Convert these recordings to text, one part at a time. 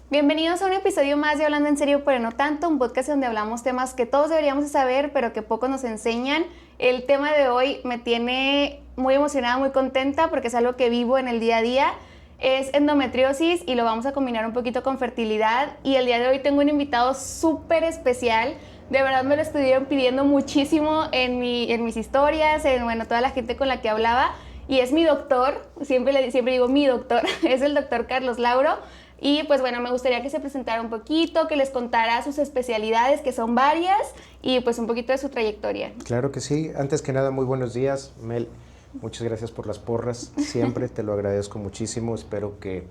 Bienvenidos a un episodio más de Hablando en Serio, pero no tanto, un podcast donde hablamos temas que todos deberíamos de saber, pero que pocos nos enseñan. El tema de hoy me tiene muy emocionada, muy contenta, porque es algo que vivo en el día a día. Es endometriosis y lo vamos a combinar un poquito con fertilidad. Y el día de hoy tengo un invitado súper especial. De verdad me lo estuvieron pidiendo muchísimo en mis historias, toda la gente con la que hablaba. Y es mi doctor, siempre digo mi doctor, es el doctor Carlos Lauro. Y pues bueno, me gustaría que se presentara un poquito, que les contara sus especialidades, que son varias, y pues un poquito de su trayectoria. Claro que sí. Antes que nada, muy buenos días, Mel. Muchas gracias por las porras. Siempre te lo agradezco muchísimo. Espero que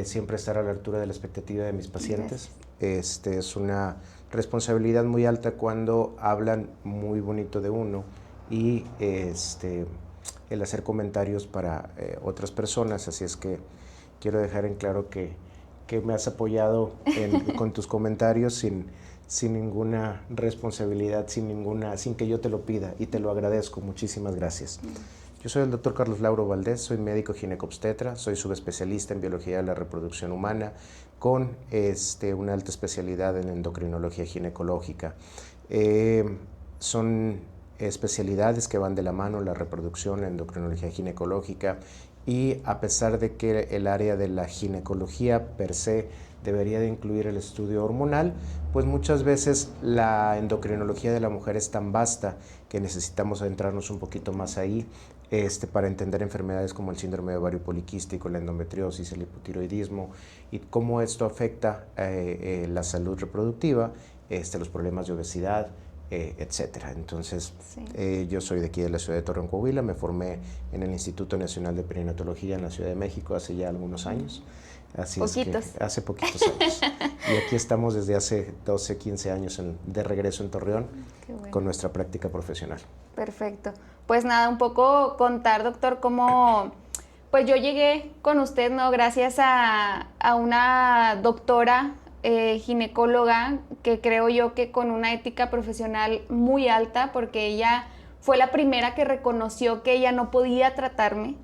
siempre estar a la altura de la expectativa de mis pacientes. Es una responsabilidad muy alta cuando hablan muy bonito de uno y el hacer comentarios para otras personas. Así es que quiero dejar en claro que me has apoyado con tus comentarios sin ninguna responsabilidad, sin que yo te lo pida, y te lo agradezco. Muchísimas gracias. Yo soy el doctor Carlos Lauro Valdés, soy médico ginecobstetra, soy subespecialista en biología de la reproducción humana con una alta especialidad en endocrinología ginecológica. Son especialidades que van de la mano, la reproducción, la endocrinología ginecológica, y a pesar de que el área de la ginecología per se debería de incluir el estudio hormonal, pues muchas veces la endocrinología de la mujer es tan vasta que necesitamos adentrarnos un poquito más ahí para entender enfermedades como el síndrome de ovario poliquístico, la endometriosis, el hipotiroidismo y cómo esto afecta la salud reproductiva, los problemas de obesidad, etcétera. Entonces, sí. Yo soy de aquí de la ciudad de Torreón, Coahuila. Me formé en el Instituto Nacional de Perinatología en la Ciudad de México hace ya algunos años. Así poquitos. Es que hace poquitos años. Y aquí estamos desde hace 12, 15 años de regreso en Torreón con nuestra práctica profesional. Perfecto. Pues nada, un poco contar, doctor, cómo pues yo llegué con usted, ¿no? Gracias a una doctora ginecóloga que creo yo que con una ética profesional muy alta, porque ella fue la primera que reconoció que ella no podía tratarme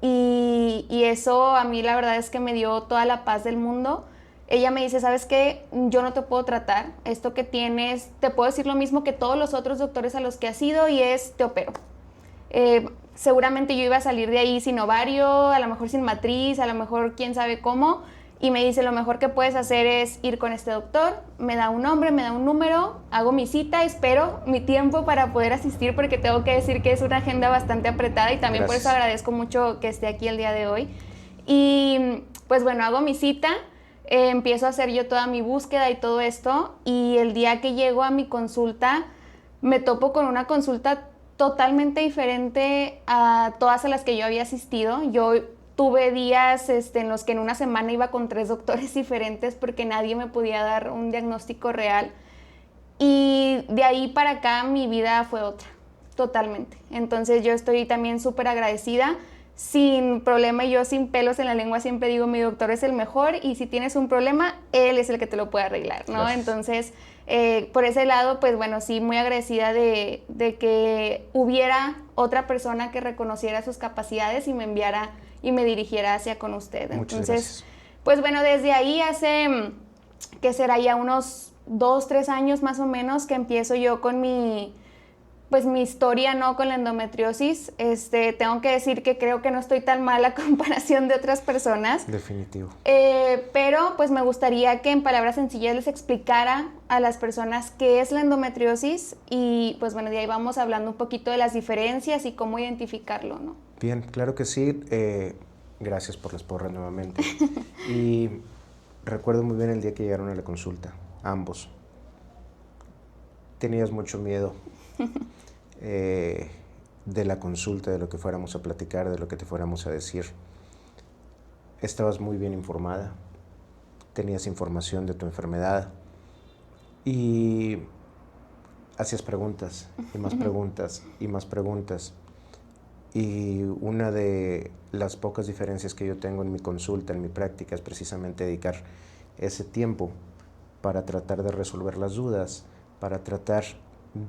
y eso a mí la verdad es que me dio toda la paz del mundo. Ella me dice, ¿sabes qué? Yo no te puedo tratar, esto que tienes, te puedo decir lo mismo que todos los otros doctores a los que has ido y es, te opero. Seguramente yo iba a salir de ahí sin ovario, a lo mejor sin matriz, a lo mejor quién sabe cómo, y me dice, lo mejor que puedes hacer es ir con este doctor, me da un nombre, me da un número, hago mi cita, espero mi tiempo para poder asistir, porque tengo que decir que es una agenda bastante apretada y también Gracias. Por eso agradezco mucho que esté aquí el día de hoy. Y pues bueno, hago mi cita, empiezo a hacer yo toda mi búsqueda y todo esto, y el día que llego a mi consulta me topo con una consulta totalmente diferente a todas a las que yo había asistido. Yo tuve días en los que en una semana iba con 3 doctores diferentes porque nadie me podía dar un diagnóstico real. Y de ahí para acá mi vida fue otra, totalmente. Entonces yo estoy también súper agradecida, sin problema, y yo sin pelos en la lengua siempre digo, mi doctor es el mejor y si tienes un problema, él es el que te lo puede arreglar, ¿no? Gracias. Entonces, por ese lado, pues bueno, sí, muy agradecida de que hubiera otra persona que reconociera sus capacidades y me enviara y me dirigiera hacia con usted. Muchas Entonces, gracias. Pues bueno, desde ahí hace, ¿qué será? Ya unos 2, 3 años más o menos que empiezo yo con mi historia, ¿no? Con la endometriosis. Tengo que decir que creo que no estoy tan mal a comparación de otras personas. Definitivo. Pero pues me gustaría que en palabras sencillas les explicara a las personas qué es la endometriosis y pues bueno, de ahí vamos hablando un poquito de las diferencias y cómo identificarlo, ¿no? Bien, claro que sí. Gracias por las porras nuevamente. Y recuerdo muy bien el día que llegaron a la consulta, ambos. Tenías mucho miedo de la consulta, de lo que fuéramos a platicar, de lo que te fuéramos a decir. Estabas muy bien informada, tenías información de tu enfermedad y hacías preguntas y más preguntas y más preguntas. Y una de las pocas diferencias que yo tengo en mi consulta, en mi práctica, es precisamente dedicar ese tiempo para tratar de resolver las dudas, para tratar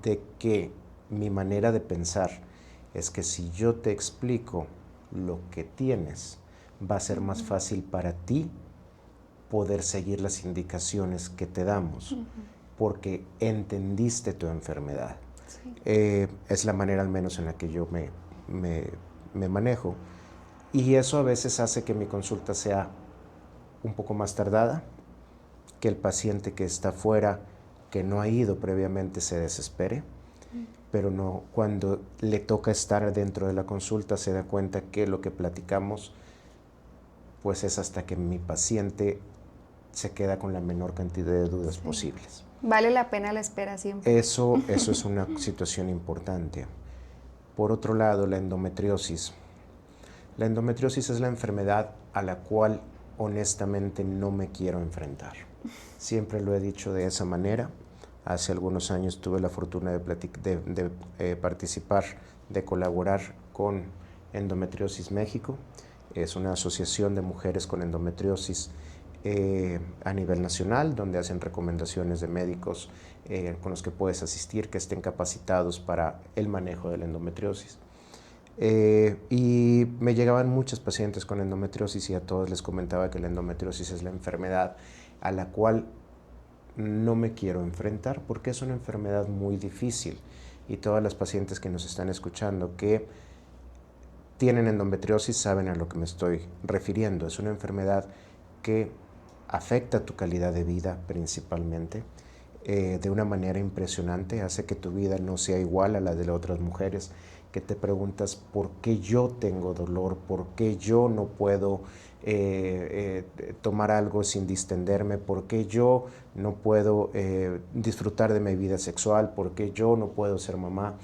de que mi manera de pensar es que si yo te explico lo que tienes, va a ser más fácil para ti poder seguir las indicaciones que te damos, porque entendiste tu enfermedad. Sí. Es la manera al menos en la que yo me manejo. Y eso a veces hace que mi consulta sea un poco más tardada, que el paciente que está fuera, que no ha ido previamente, se desespere, pero no, cuando le toca estar dentro de la consulta se da cuenta que lo que platicamos pues es hasta que mi paciente se queda con la menor cantidad de dudas posibles. Vale la pena la espera siempre. Eso es una situación importante. Por otro lado, la endometriosis. La endometriosis es la enfermedad a la cual honestamente no me quiero enfrentar. Siempre lo he dicho de esa manera. Hace algunos años tuve la fortuna de participar, de colaborar con Endometriosis México. Es una asociación de mujeres con endometriosis a nivel nacional, donde hacen recomendaciones de médicos con los que puedes asistir, que estén capacitados para el manejo de la endometriosis. Y me llegaban muchos pacientes con endometriosis y a todos les comentaba que la endometriosis es la enfermedad a la cual no me quiero enfrentar porque es una enfermedad muy difícil. Y todas las pacientes que nos están escuchando que tienen endometriosis saben a lo que me estoy refiriendo. Es una enfermedad que afecta tu calidad de vida principalmente de una manera impresionante, hace que tu vida no sea igual a la de las otras mujeres, que te preguntas por qué yo tengo dolor, por qué yo no puedo tomar algo sin distenderme, por qué yo no puedo disfrutar de mi vida sexual, por qué yo no puedo ser mamá.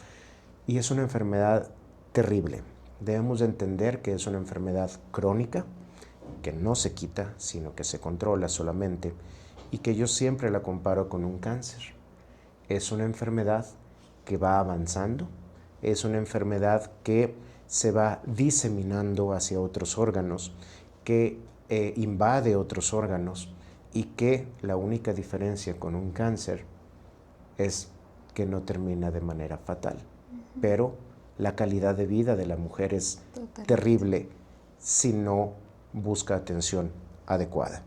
Y es una enfermedad terrible. Debemos de entender que es una enfermedad crónica, que no se quita, sino que se controla solamente, y que yo siempre la comparo con un cáncer. Es una enfermedad que va avanzando, es una enfermedad que se va diseminando hacia otros órganos, que invade otros órganos y que la única diferencia con un cáncer es que no termina de manera fatal. Pero la calidad de vida de la mujer es terrible si no busca atención adecuada.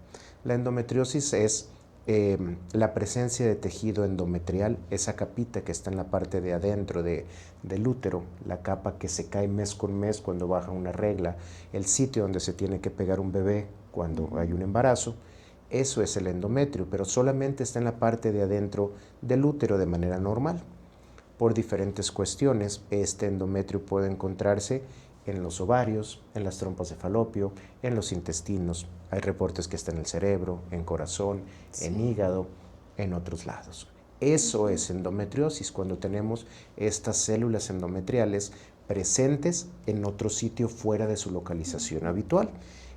La endometriosis es la presencia de tejido endometrial, esa capita que está en la parte de adentro del útero, la capa que se cae mes con mes cuando baja una regla, el sitio donde se tiene que pegar un bebé cuando hay un embarazo. Eso es el endometrio, pero solamente está en la parte de adentro del útero de manera normal. Por diferentes cuestiones, este endometrio puede encontrarse en los ovarios, en las trompas de falopio, en los intestinos. Hay reportes que está en el cerebro, en corazón, en hígado, en otros lados. Eso es endometriosis, cuando tenemos estas células endometriales presentes en otro sitio fuera de su localización habitual.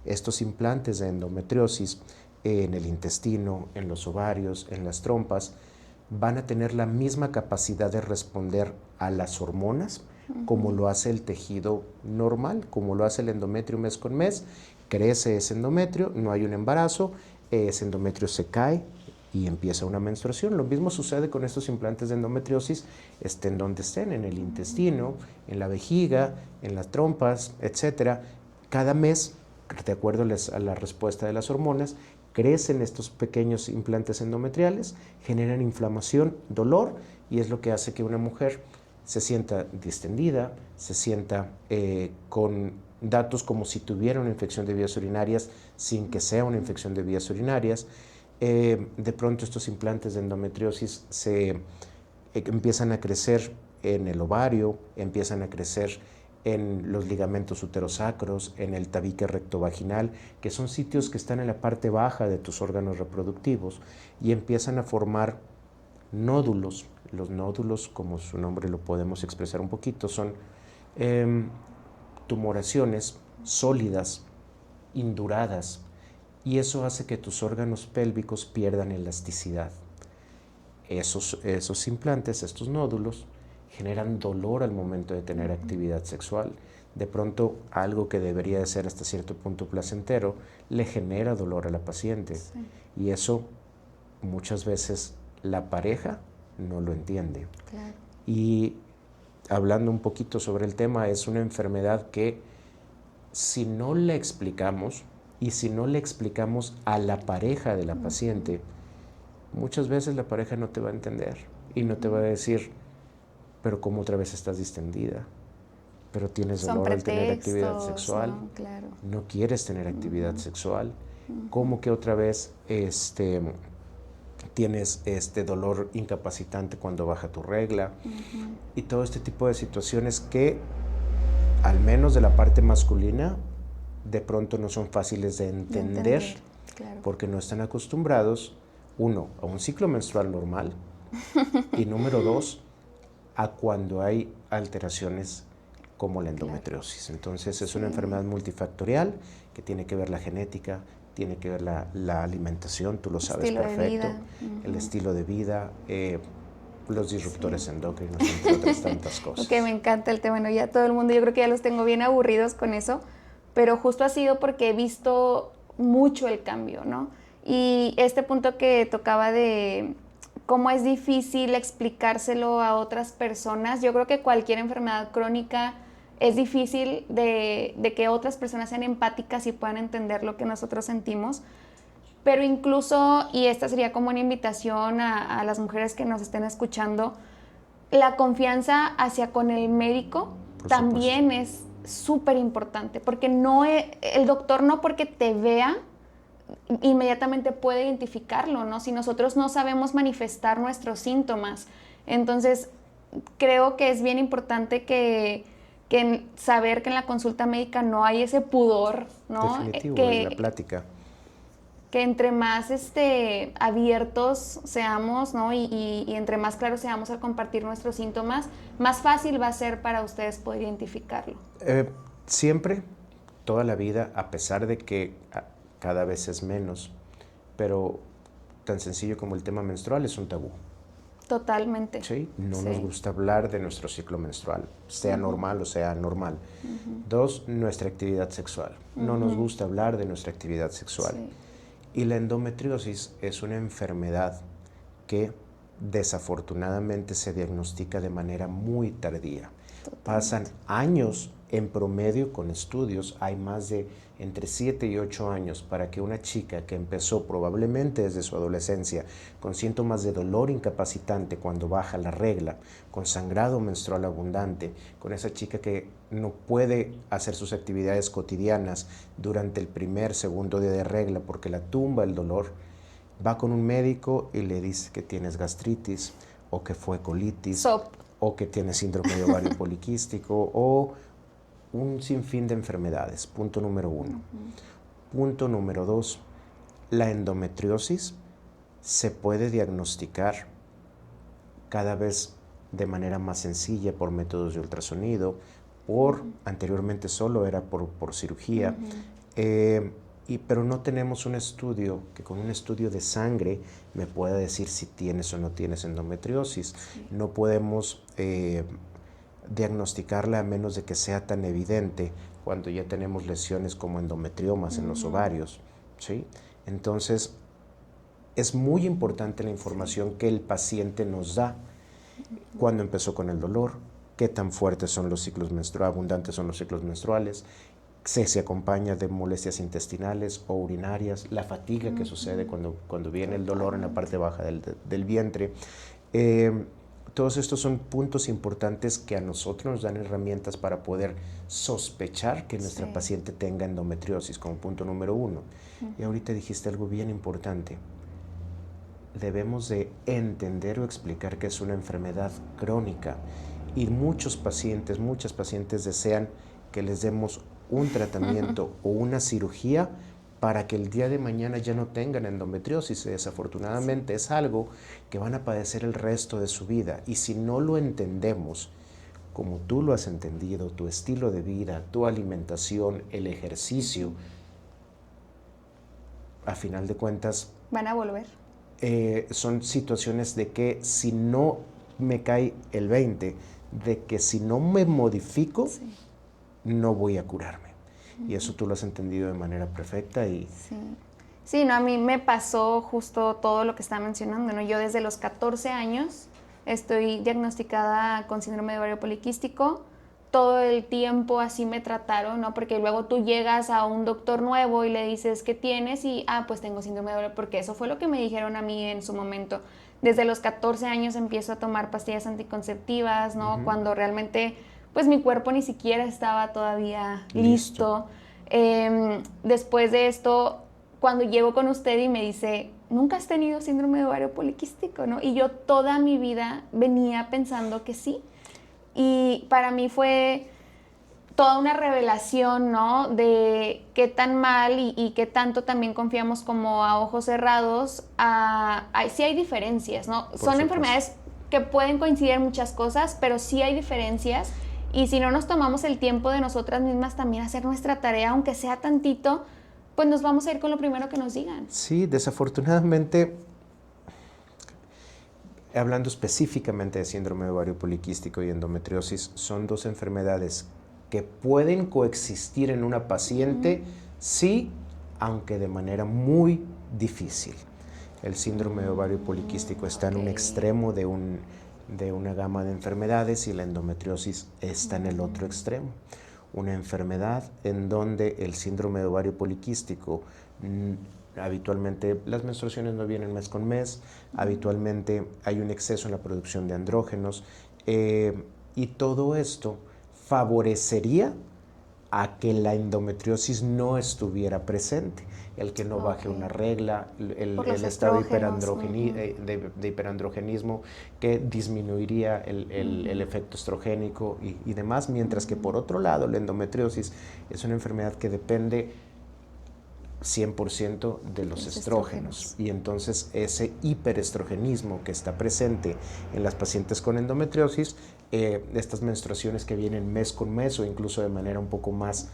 Estos implantes de endometriosis en el intestino, en los ovarios, en las trompas, van a tener la misma capacidad de responder a las hormonas como lo hace el tejido normal, como lo hace el endometrio mes con mes. Crece ese endometrio, no hay un embarazo, ese endometrio se cae y empieza una menstruación. Lo mismo sucede con estos implantes de endometriosis, estén donde estén, en el intestino, en la vejiga, en las trompas, etc. Cada mes, de acuerdo a la respuesta de las hormonas, crecen estos pequeños implantes endometriales, generan inflamación, dolor, y es lo que hace que una mujer se sienta distendida, se sienta con datos como si tuviera una infección de vías urinarias sin que sea una infección de vías urinarias. De pronto estos implantes de endometriosis empiezan a crecer en el ovario, empiezan a crecer en los ligamentos uterosacros, en el tabique rectovaginal, que son sitios que están en la parte baja de tus órganos reproductivos, y empiezan a formar nódulos. Los nódulos, como su nombre lo podemos expresar un poquito, son tumoraciones sólidas, induradas, y eso hace que tus órganos pélvicos pierdan elasticidad. Esos implantes, estos nódulos, generan dolor al momento de tener actividad sexual. De pronto, algo que debería de ser hasta cierto punto placentero, le genera dolor a la paciente. Sí. Y eso, muchas veces, la pareja no lo entiende. Claro. Y hablando un poquito sobre el tema, es una enfermedad que, si no la explicamos, Y si no le explicamos a la pareja de la paciente, muchas veces la pareja no te va a entender y no te va a decir, pero ¿cómo otra vez estás distendida? Pero tienes dolor al tener actividad sexual. ¿no? Claro. No quieres tener actividad sexual. ¿Cómo que otra vez tienes dolor incapacitante cuando baja tu regla? Y todo este tipo de situaciones que, al menos de la parte masculina, de pronto no son fáciles de entender, claro. Porque no están acostumbrados, uno, a un ciclo menstrual normal y número dos, a cuando hay alteraciones como la endometriosis. Entonces es una enfermedad multifactorial que tiene que ver la genética, tiene que ver la alimentación, tú lo sabes estilo perfecto, de vida. el estilo de vida, los disruptores endocrinos, entre otras tantas cosas. Ok, me encanta el tema. Bueno, ya todo el mundo, yo creo que ya los tengo bien aburridos con eso, pero justo ha sido porque he visto mucho el cambio, ¿no? Y este punto que tocaba de cómo es difícil explicárselo a otras personas, yo creo que cualquier enfermedad crónica es difícil de que otras personas sean empáticas y puedan entender lo que nosotros sentimos. Pero incluso, y esta sería como una invitación a las mujeres que nos estén escuchando, la confianza hacia con el médico también es súper importante, porque el doctor no porque te vea inmediatamente puede identificarlo, ¿no? Si nosotros no sabemos manifestar nuestros síntomas. Entonces, creo que es bien importante que saber que en la consulta médica no hay ese pudor, ¿no? Definitivo, en la plática. Que entre más abiertos seamos, ¿no? Y entre más claros seamos al compartir nuestros síntomas, más fácil va a ser para ustedes poder identificarlo. Siempre, toda la vida, a pesar de que cada vez es menos, pero tan sencillo como el tema menstrual es un tabú. Totalmente. ¿Sí? No nos gusta hablar de nuestro ciclo menstrual, sea normal o sea anormal. Dos, nuestra actividad sexual. No nos gusta hablar de nuestra actividad sexual. Y la endometriosis es una enfermedad que desafortunadamente se diagnostica de manera muy tardía. Pasan años en promedio con estudios, hay más de entre 7 y 8 años para que una chica que empezó probablemente desde su adolescencia con síntomas de dolor incapacitante cuando baja la regla, con sangrado menstrual abundante, con esa chica que no puede hacer sus actividades cotidianas durante el primer, segundo día de regla porque la tumba el dolor, va con un médico y le dice que tienes gastritis o que fue colitis o que tienes síndrome de ovario poliquístico o un sinfín de enfermedades, punto número 1. Punto número 2, la endometriosis se puede diagnosticar cada vez de manera más sencilla por métodos de ultrasonido, anteriormente solo era por cirugía, pero no tenemos un estudio que con un estudio de sangre me pueda decir si tienes o no tienes endometriosis. No podemos diagnosticarla a menos de que sea tan evidente cuando ya tenemos lesiones como endometriomas en los ovarios, ¿sí? Entonces, es muy importante la información que el paciente nos da. Cuándo empezó con el dolor, qué tan fuertes son los ciclos menstruales, abundantes son los ciclos menstruales, si se acompaña de molestias intestinales o urinarias, la fatiga que sucede cuando viene el dolor en la parte baja del vientre. Todos estos son puntos importantes que a nosotros nos dan herramientas para poder sospechar que nuestra paciente tenga endometriosis como punto número 1. Y ahorita dijiste algo bien importante. Debemos de entender o explicar que es una enfermedad crónica y muchas pacientes desean que les demos un tratamiento o una cirugía para que el día de mañana ya no tengan endometriosis. Desafortunadamente es algo que van a padecer el resto de su vida. Y si no lo entendemos, como tú lo has entendido, tu estilo de vida, tu alimentación, el ejercicio, a final de cuentas... Van a volver. Son situaciones de que si no me cae el 20, de que si no me modifico, no voy a curarme. Y eso tú lo has entendido de manera perfecta. Sí, no, a mí me pasó justo todo lo que estaba mencionando, ¿no? Yo desde los 14 años estoy diagnosticada con síndrome de ovario poliquístico. todo el tiempo así me trataron, ¿no? Porque luego tú llegas a un doctor nuevo y le dices qué tienes y, pues tengo síndrome de ovario, porque eso fue lo que me dijeron a mí en su momento. Desde los 14 años empiezo a tomar pastillas anticonceptivas, ¿no? Cuando realmente, pues mi cuerpo ni siquiera estaba todavía listo. Después de esto, cuando llego con usted y me dice, ¿nunca has tenido síndrome de ovario poliquístico, no? Y yo toda mi vida venía pensando que sí. Y para mí fue toda una revelación, ¿no? De qué tan mal y qué tanto también confiamos como a ojos cerrados. Sí hay diferencias, ¿no? Son enfermedades que pueden coincidir en muchas cosas, pero sí hay diferencias. Y si no nos tomamos el tiempo de nosotras mismas también hacer nuestra tarea, aunque sea tantito, pues nos vamos a ir con lo primero que nos digan. Sí, desafortunadamente, hablando específicamente de síndrome de ovario poliquístico y endometriosis, son dos enfermedades que pueden coexistir en una paciente, sí, aunque de manera muy difícil. El síndrome de ovario poliquístico está en un extremo de una gama de enfermedades y la endometriosis está en el otro extremo. Una enfermedad en donde el síndrome de ovario poliquístico habitualmente las menstruaciones no vienen mes con mes, habitualmente hay un exceso en la producción de andrógenos y todo esto favorecería a que la endometriosis no estuviera presente, el que no baje una regla, el estado de hiperandrogenismo que disminuiría el efecto estrogénico y demás, mientras que por otro lado la endometriosis es una enfermedad que depende 100% de los estrógenos y entonces ese hiperestrogenismo que está presente en las pacientes con endometriosis, estas menstruaciones que vienen mes con mes o incluso de manera un poco más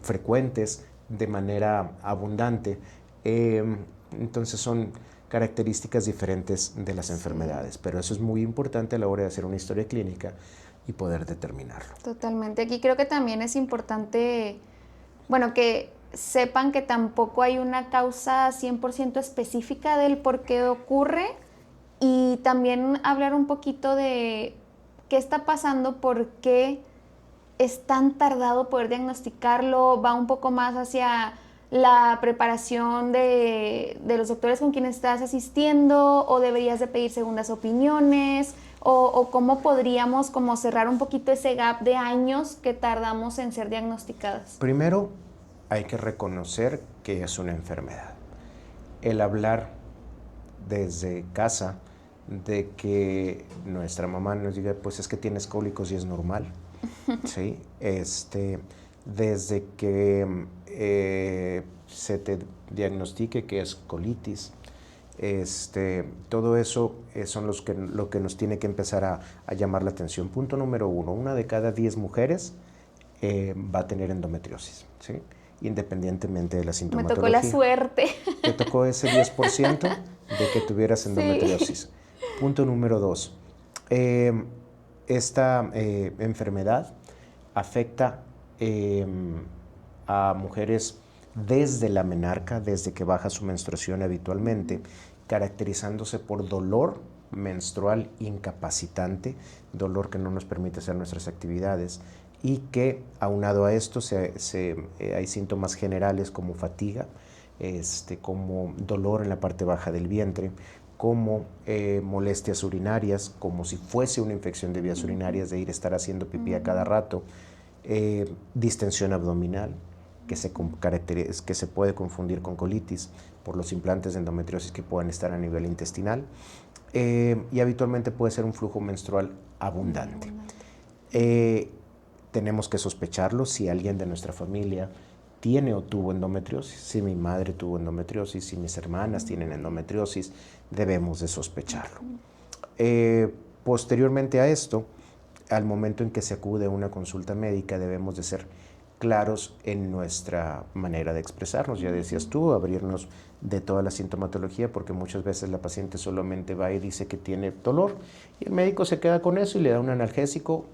frecuentes, de manera abundante, entonces son características diferentes de las enfermedades, pero eso es muy importante a la hora de hacer una historia clínica y poder determinarlo. Totalmente. Aquí creo que también es importante, bueno, que sepan que tampoco hay una causa 100% específica del por qué ocurre y también hablar un poquito de qué está pasando, por qué es tan tardado poder diagnosticarlo, va un poco más hacia la preparación de los doctores con quienes estás asistiendo o deberías de pedir segundas opiniones o cómo podríamos como cerrar un poquito ese gap de años que tardamos en ser diagnosticadas. Primero, hay que reconocer que es una enfermedad. El hablar desde casa de que nuestra mamá nos diga, pues es que tienes cólicos y es normal, ¿sí? Desde que se te diagnostique que es colitis, todo eso son lo que nos tiene que empezar a llamar la atención. Punto número 1, 1 de cada 10 mujeres va a tener endometriosis, ¿sí? Independientemente de la sintomatología. Me tocó la suerte. Te tocó ese 10% de que tuvieras endometriosis. Sí. Punto número 2. Esta enfermedad afecta a mujeres desde la menarca, desde que baja su menstruación habitualmente, caracterizándose por dolor menstrual incapacitante, dolor que no nos permite hacer nuestras actividades, y que aunado a esto hay síntomas generales como fatiga, como dolor en la parte baja del vientre, como molestias urinarias, como si fuese una infección de vías urinarias, de estar haciendo pipí a cada rato, distensión abdominal, que se puede confundir con colitis por los implantes de endometriosis que pueden estar a nivel intestinal, y habitualmente puede ser un flujo menstrual abundante. Tenemos que sospecharlo si alguien de nuestra familia tiene o tuvo endometriosis. Si mi madre tuvo endometriosis, si mis hermanas tienen endometriosis, debemos de sospecharlo. Posteriormente a esto, al momento en que se acude a una consulta médica, debemos de ser claros en nuestra manera de expresarnos. Ya decías tú, abrirnos de toda la sintomatología, porque muchas veces la paciente solamente va y dice que tiene dolor y el médico se queda con eso y le da un analgésico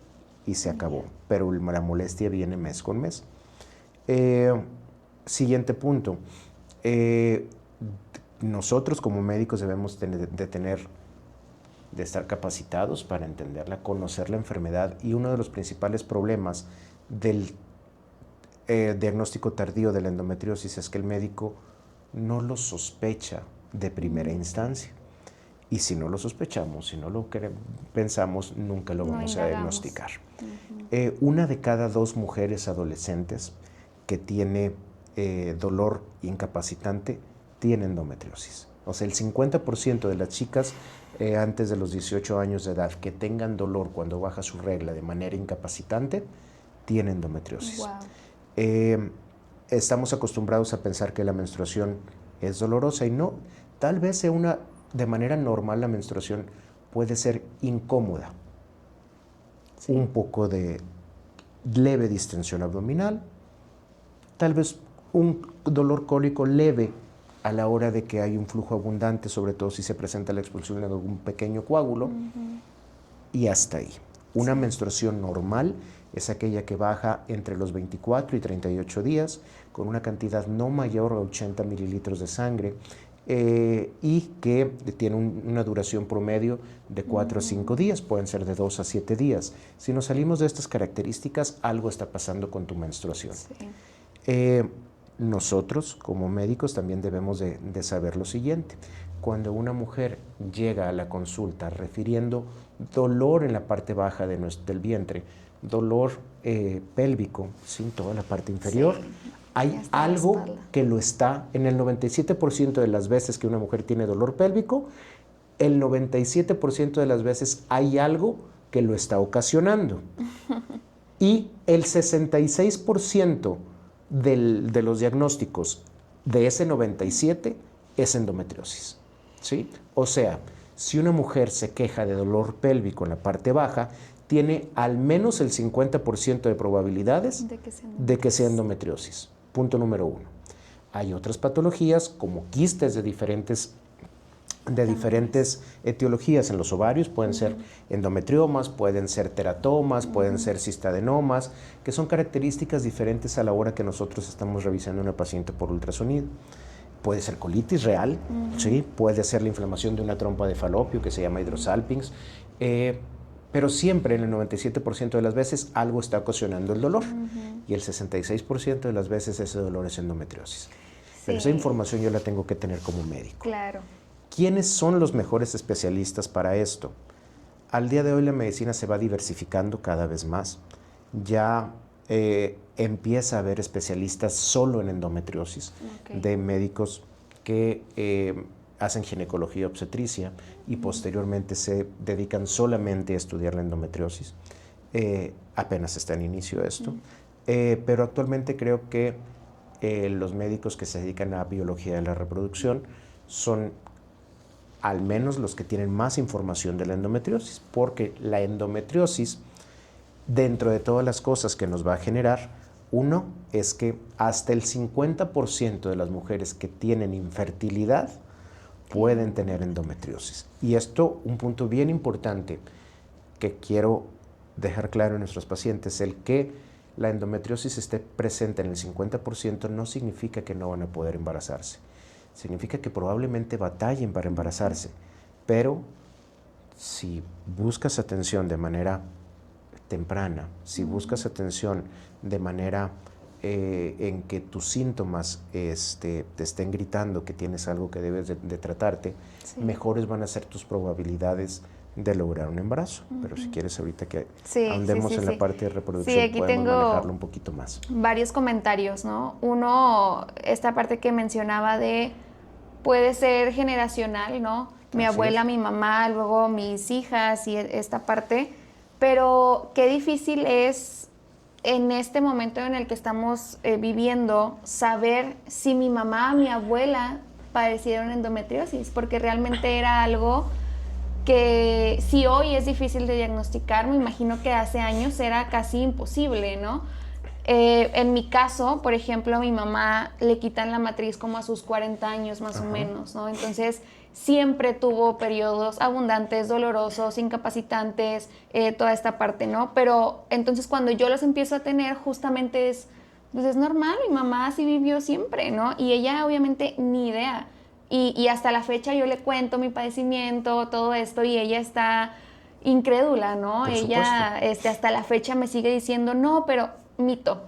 y se acabó, pero la molestia viene mes con mes. Siguiente punto, nosotros como médicos debemos de tener de estar capacitados para entenderla, conocer la enfermedad, y uno de los principales problemas del diagnóstico tardío de la endometriosis es que el médico no lo sospecha de primera instancia. Y si no lo sospechamos, si no lo pensamos, nunca lo vamos a diagnosticar. Una de cada 2 mujeres adolescentes que tiene dolor incapacitante tiene endometriosis. O sea, el 50% de las chicas antes de los 18 años de edad que tengan dolor cuando baja su regla de manera incapacitante, tienen endometriosis. Wow. Estamos acostumbrados a pensar que la menstruación es dolorosa y no. Tal vez sea de manera normal la menstruación puede ser incómoda. Sí. Un poco de leve distensión abdominal, tal vez un dolor cólico leve a la hora de que hay un flujo abundante, sobre todo si se presenta la expulsión de algún pequeño coágulo, y hasta ahí. Una menstruación normal es aquella que baja entre los 24 y 38 días, con una cantidad no mayor a 80 mililitros de sangre, y que tiene una duración promedio de 4 a 5 días, pueden ser de 2 a 7 días. Si nos salimos de estas características, algo está pasando con tu menstruación. Sí. Nosotros, como médicos, también debemos de saber lo siguiente. Cuando una mujer llega a la consulta refiriendo dolor en la parte baja del vientre, dolor pélvico, sin toda la parte inferior, sí, hay algo que lo está, en el 97% de las veces que una mujer tiene dolor pélvico, el 97% de las veces hay algo que lo está ocasionando. Y el 66% de los diagnósticos de ese 97 es endometriosis, ¿sí? O sea, si una mujer se queja de dolor pélvico en la parte baja, tiene al menos el 50% de probabilidades de que sea endometriosis. Punto número 1. Hay otras patologías como quistes de diferentes etiologías en los ovarios, pueden ser endometriomas, pueden ser teratomas, pueden ser cistadenomas, que son características diferentes a la hora que nosotros estamos revisando a una paciente por ultrasonido. Puede ser colitis real, ¿sí? Puede ser la inflamación de una trompa de falopio que se llama hidrosalpinx, pero siempre en el 97% de las veces algo está ocasionando el dolor, y el 66% de las veces ese dolor es endometriosis. Sí. Pero esa información yo la tengo que tener como médico. Claro. ¿Quiénes son los mejores especialistas para esto? Al día de hoy la medicina se va diversificando cada vez más. Ya empieza a haber especialistas solo en endometriosis, de médicos que hacen ginecología obstetricia y posteriormente se dedican solamente a estudiar la endometriosis. Apenas está en inicio esto, pero actualmente creo que los médicos que se dedican a biología de la reproducción son al menos los que tienen más información de la endometriosis, porque la endometriosis, dentro de todas las cosas que nos va a generar, uno es que hasta el 50% de las mujeres que tienen infertilidad pueden tener endometriosis. Y esto, un punto bien importante que quiero dejar claro en nuestros pacientes, el que la endometriosis esté presente en el 50% no significa que no van a poder embarazarse. Significa que probablemente batallen para embarazarse, pero si buscas atención de manera temprana, si buscas atención de manera en que tus síntomas te estén gritando que tienes algo que debes de tratarte, mejores van a ser tus probabilidades de lograr un embarazo. Pero si quieres ahorita que ahondemos en la parte de reproducción, podemos manejarlo un poquito más. Varios comentarios, ¿no? Uno, esta parte que mencionaba de puede ser generacional, ¿no? Mi abuela, mi mamá, luego mis hijas y esta parte, pero qué difícil es en este momento en el que estamos viviendo saber si mi mamá, mi abuela padecieron endometriosis, porque realmente era algo que si hoy es difícil de diagnosticar, me imagino que hace años era casi imposible, ¿no? En mi caso, por ejemplo, a mi mamá le quitan la matriz como a sus 40 años más o menos, ¿no? Entonces, siempre tuvo periodos abundantes, dolorosos, incapacitantes, toda esta parte, ¿no? Pero entonces cuando yo los empiezo a tener, justamente es normal, mi mamá así vivió siempre, ¿no? Y ella obviamente ni idea. Y hasta la fecha yo le cuento mi padecimiento, todo esto, y ella está incrédula, ¿no? Por Ella hasta la fecha me sigue diciendo, no, pero mito.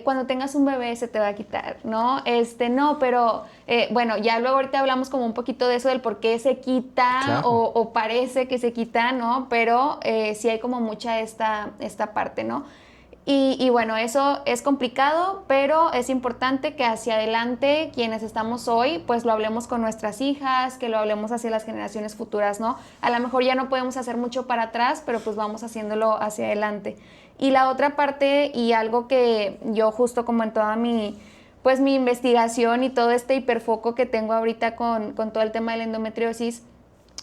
Cuando tengas un bebé se te va a quitar, ¿no? No, pero bueno, ya luego ahorita hablamos como un poquito de eso, del por qué se quita, Claro. o parece que se quita, ¿no? Pero sí hay como mucha esta parte, ¿no? Y bueno, eso es complicado, pero es importante que hacia adelante, quienes estamos hoy, pues lo hablemos con nuestras hijas, que lo hablemos hacia las generaciones futuras, ¿no? A lo mejor ya no podemos hacer mucho para atrás, pero pues vamos haciéndolo hacia adelante. Y la otra parte, y algo que yo justo como en toda mi investigación y todo este hiperfoco que tengo ahorita con todo el tema de la endometriosis,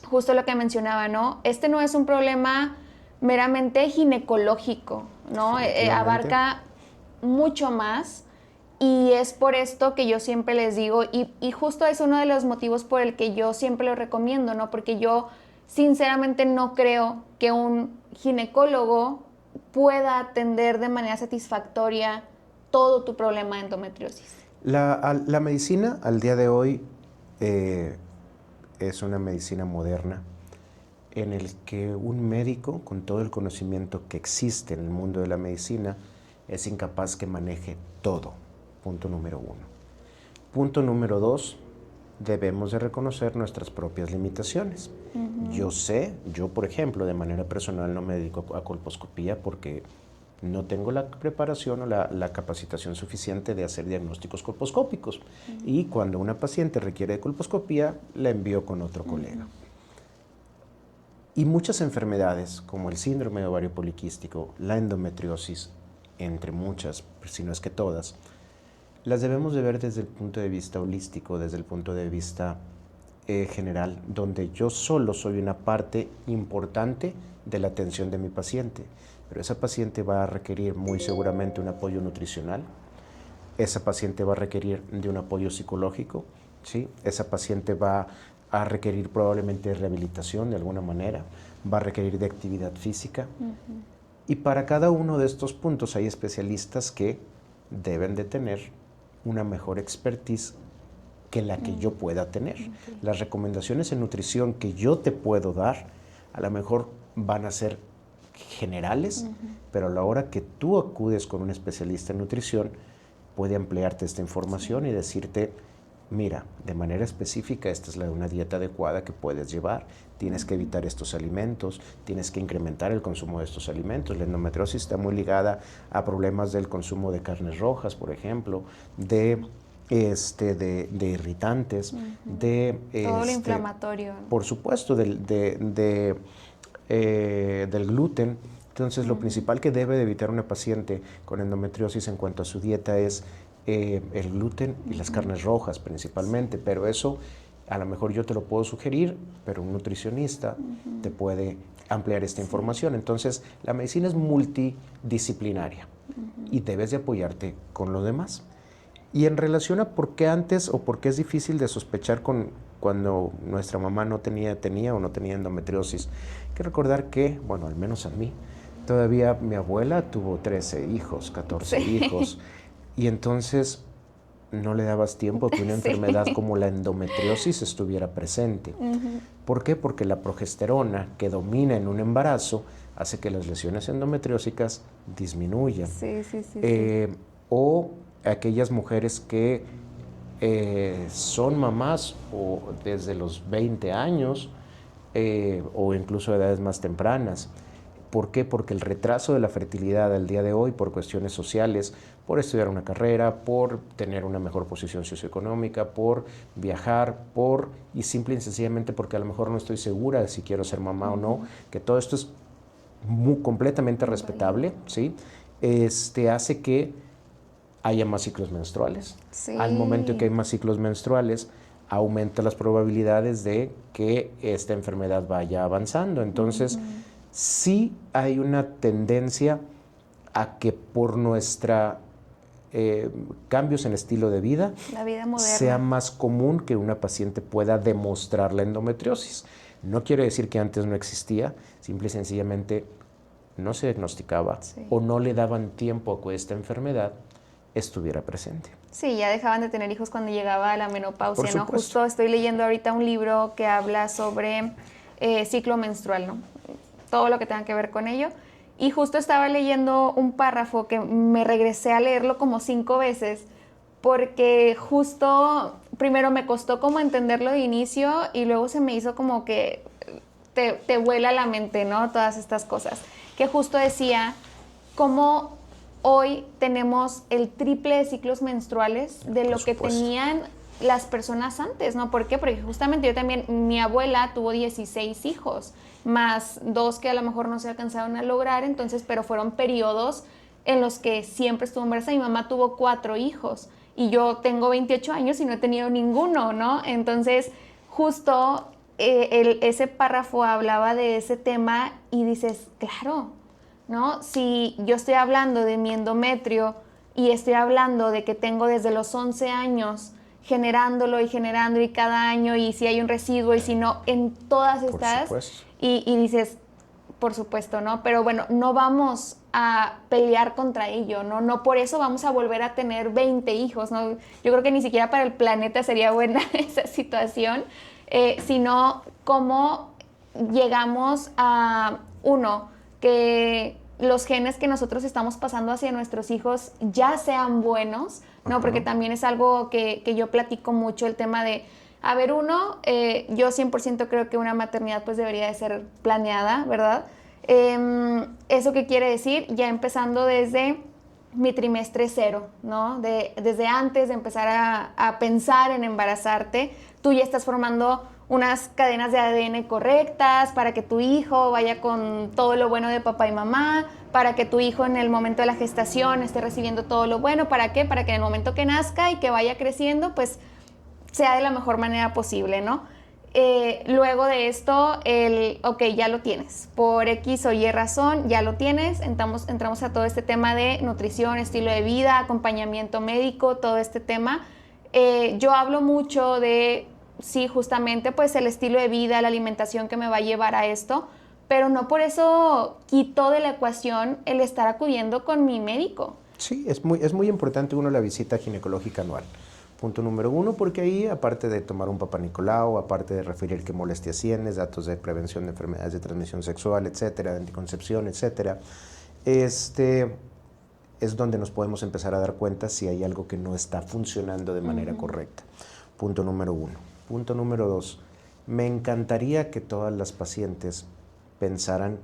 justo lo que mencionaba, ¿no? Este no es un problema meramente ginecológico, ¿no? Abarca mucho más, y es por esto que yo siempre les digo, y justo es uno de los motivos por el que yo siempre lo recomiendo, ¿no? Porque yo sinceramente no creo que un ginecólogo pueda atender de manera satisfactoria todo tu problema de endometriosis. La medicina al día de hoy es una medicina moderna en el que un médico, con todo el conocimiento que existe en el mundo de la medicina, es incapaz que maneje todo. Punto número 1. Punto número 2, debemos de reconocer nuestras propias limitaciones. Yo por ejemplo, de manera personal no me dedico a colposcopía porque no tengo la preparación o la capacitación suficiente de hacer diagnósticos colposcópicos. Y cuando una paciente requiere de colposcopía, la envío con otro colega. Y muchas enfermedades, como el síndrome de ovario poliquístico, la endometriosis, entre muchas, si no es que todas, las debemos de ver desde el punto de vista holístico, desde el punto de vista general, donde yo solo soy una parte importante de la atención de mi paciente. Pero esa paciente va a requerir muy seguramente un apoyo nutricional, esa paciente va a requerir de un apoyo psicológico, ¿sí? Esa paciente va a requerir probablemente rehabilitación de alguna manera, va a requerir de actividad física. Y para cada uno de estos puntos hay especialistas que deben de tener una mejor expertise que la que yo pueda tener. Las recomendaciones en nutrición que yo te puedo dar a lo mejor van a ser generales, pero a la hora que tú acudes con un especialista en nutrición, puede ampliarte esta información y decirte, mira, de manera específica, esta es una dieta adecuada que puedes llevar, tienes que evitar estos alimentos, tienes que incrementar el consumo de estos alimentos. La endometriosis está muy ligada a problemas del consumo de carnes rojas, por ejemplo, de irritantes, todo lo inflamatorio. Por supuesto, del gluten. Entonces, lo principal que debe de evitar una paciente con endometriosis en cuanto a su dieta es el gluten y las carnes rojas principalmente, pero eso a lo mejor yo te lo puedo sugerir, pero un nutricionista te puede ampliar esta información. Entonces, la medicina es multidisciplinaria y debes de apoyarte con lo demás. Y en relación a por qué antes o por qué es difícil de sospechar cuando nuestra mamá no tenía o no tenía endometriosis, hay que recordar que, bueno, al menos a mí, todavía mi abuela tuvo 13 hijos, 14 hijos, y entonces no le dabas tiempo a que una enfermedad como la endometriosis estuviera presente. ¿Por qué? Porque la progesterona que domina en un embarazo hace que las lesiones endometriósicas disminuyan. O aquellas mujeres que son mamás o desde los 20 años o incluso a edades más tempranas. ¿Por qué? Porque el retraso de la fertilidad al día de hoy, por cuestiones sociales, por estudiar una carrera, por tener una mejor posición socioeconómica, por viajar, y simple y sencillamente porque a lo mejor no estoy segura de si quiero ser mamá o no, que todo esto es completamente respetable, ¿sí? Hace que haya más ciclos menstruales. Al momento que hay más ciclos menstruales, aumenta las probabilidades de que esta enfermedad vaya avanzando. Entonces, sí hay una tendencia a que por nuestra cambios en estilo de vida, la vida moderna, sea más común que una paciente pueda demostrar la endometriosis. No quiere decir que antes no existía, simple y sencillamente no se diagnosticaba o no le daban tiempo a esta enfermedad estuviera presente. Sí, ya dejaban de tener hijos cuando llegaba la menopausia, Por ¿no? supuesto. Justo estoy leyendo ahorita un libro que habla sobre ciclo menstrual, ¿no? Todo lo que tenga que ver con ello. Y justo estaba leyendo un párrafo que me regresé a leerlo como 5 veces, porque justo primero me costó como entenderlo de inicio y luego se me hizo como que te vuela la mente, ¿no? Todas estas cosas. Que justo decía cómo hoy tenemos el triple de ciclos menstruales de lo que tenían las personas antes, ¿no? ¿Por qué? Porque justamente yo también, mi abuela tuvo 16 hijos, más 2 que a lo mejor no se alcanzaron a lograr, entonces, pero fueron periodos en los que siempre estuvo embarazada. Mi mamá tuvo 4 hijos y yo tengo 28 años y no he tenido ninguno, ¿no? Entonces, justo ese párrafo hablaba de ese tema y dices, claro, ¿no? Si yo estoy hablando de mi endometrio y estoy hablando de que tengo desde los 11 años generándolo y generando y cada año y si hay un residuo y si no, en todas estas, y dices, por supuesto, ¿no? Pero bueno, no vamos a pelear contra ello, ¿no? No por eso vamos a volver a tener 20 hijos, ¿no? Yo creo que ni siquiera para el planeta sería buena esa situación, sino cómo llegamos a, uno, que los genes que nosotros estamos pasando hacia nuestros hijos ya sean buenos, ¿no? Porque también es algo que yo platico mucho, el tema de, a ver, uno, yo 100% creo que una maternidad pues debería de ser planeada, ¿verdad? ¿Eso qué quiere decir? Ya empezando desde mi trimestre 0, ¿no? Desde antes de empezar a pensar en embarazarte, tú ya estás formando unas cadenas de ADN correctas para que tu hijo vaya con todo lo bueno de papá y mamá, para que tu hijo en el momento de la gestación esté recibiendo todo lo bueno. ¿Para qué? Para que en el momento que nazca y que vaya creciendo, pues sea de la mejor manera posible, ¿no? Luego de esto, ok, ya lo tienes. Por X o Y razón, ya lo tienes. Entramos a todo este tema de nutrición, estilo de vida, acompañamiento médico, todo este tema. Yo hablo mucho de, sí, justamente, pues el estilo de vida, la alimentación que me va a llevar a esto, pero no por eso quito de la ecuación el estar acudiendo con mi médico. Sí, es muy importante la visita ginecológica anual. Punto número 1, porque ahí, aparte de tomar un Papá Nicolau, aparte de referir qué molestias tienes, datos de prevención de enfermedades de transmisión sexual, etcétera, de anticoncepción, etcétera, es donde nos podemos empezar a dar cuenta si hay algo que no está funcionando de manera correcta. Punto número 1. Punto número 2. Me encantaría que todas las pacientes pensaran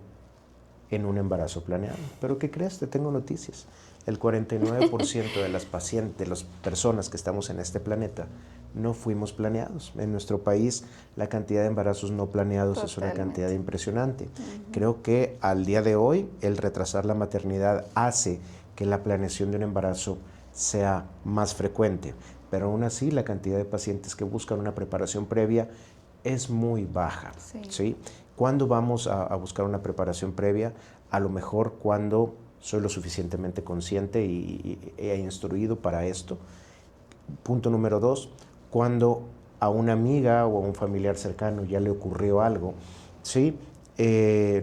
en un embarazo planeado. ¿Pero qué crees? Te tengo noticias. El 49% de las pacientes, de las personas que estamos en este planeta, no fuimos planeados. En nuestro país, la cantidad de embarazos no planeados es una cantidad impresionante. Creo que al día de hoy, el retrasar la maternidad hace que la planeación de un embarazo sea más frecuente. Pero aún así, la cantidad de pacientes que buscan una preparación previa es muy baja. ¿Sí? ¿Cuándo vamos a buscar una preparación previa? A lo mejor cuando soy lo suficientemente consciente y he instruido para esto. Punto número 2, cuando a una amiga o a un familiar cercano ya le ocurrió algo, ¿sí?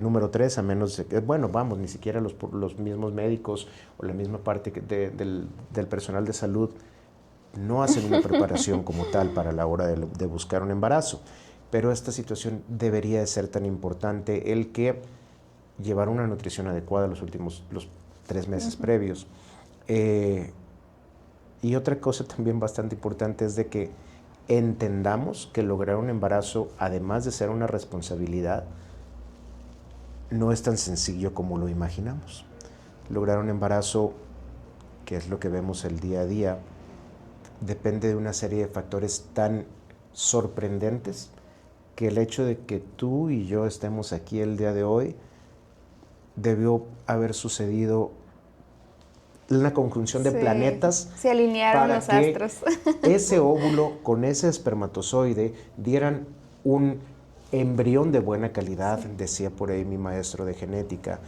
Número 3, a menos de que, bueno, vamos, ni siquiera los mismos médicos o la misma parte del personal de salud no hacen una preparación como tal para la hora de buscar un embarazo. Pero esta situación debería de ser tan importante, el que llevar una nutrición adecuada los 3 meses previos. Y otra cosa también bastante importante es de que entendamos que lograr un embarazo, además de ser una responsabilidad, no es tan sencillo como lo imaginamos. Lograr un embarazo, que es lo que vemos el día a día, depende de una serie de factores tan sorprendentes que el hecho de que tú y yo estemos aquí el día de hoy debió haber sucedido una conjunción de planetas. Se alinearon los astros. Ese óvulo con ese espermatozoide dieran un embrión de buena calidad, decía por ahí mi maestro de genética,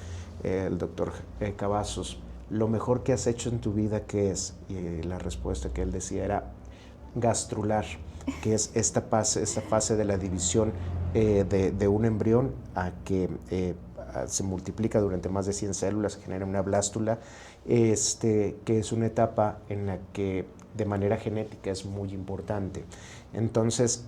el doctor Cavazos. Lo mejor que has hecho en tu vida, ¿qué es? Y la respuesta que él decía era gastrular, que es esta fase de la división de un embrión a se multiplica durante más de 100 células, se genera una blástula, que es una etapa en la que de manera genética es muy importante. Entonces,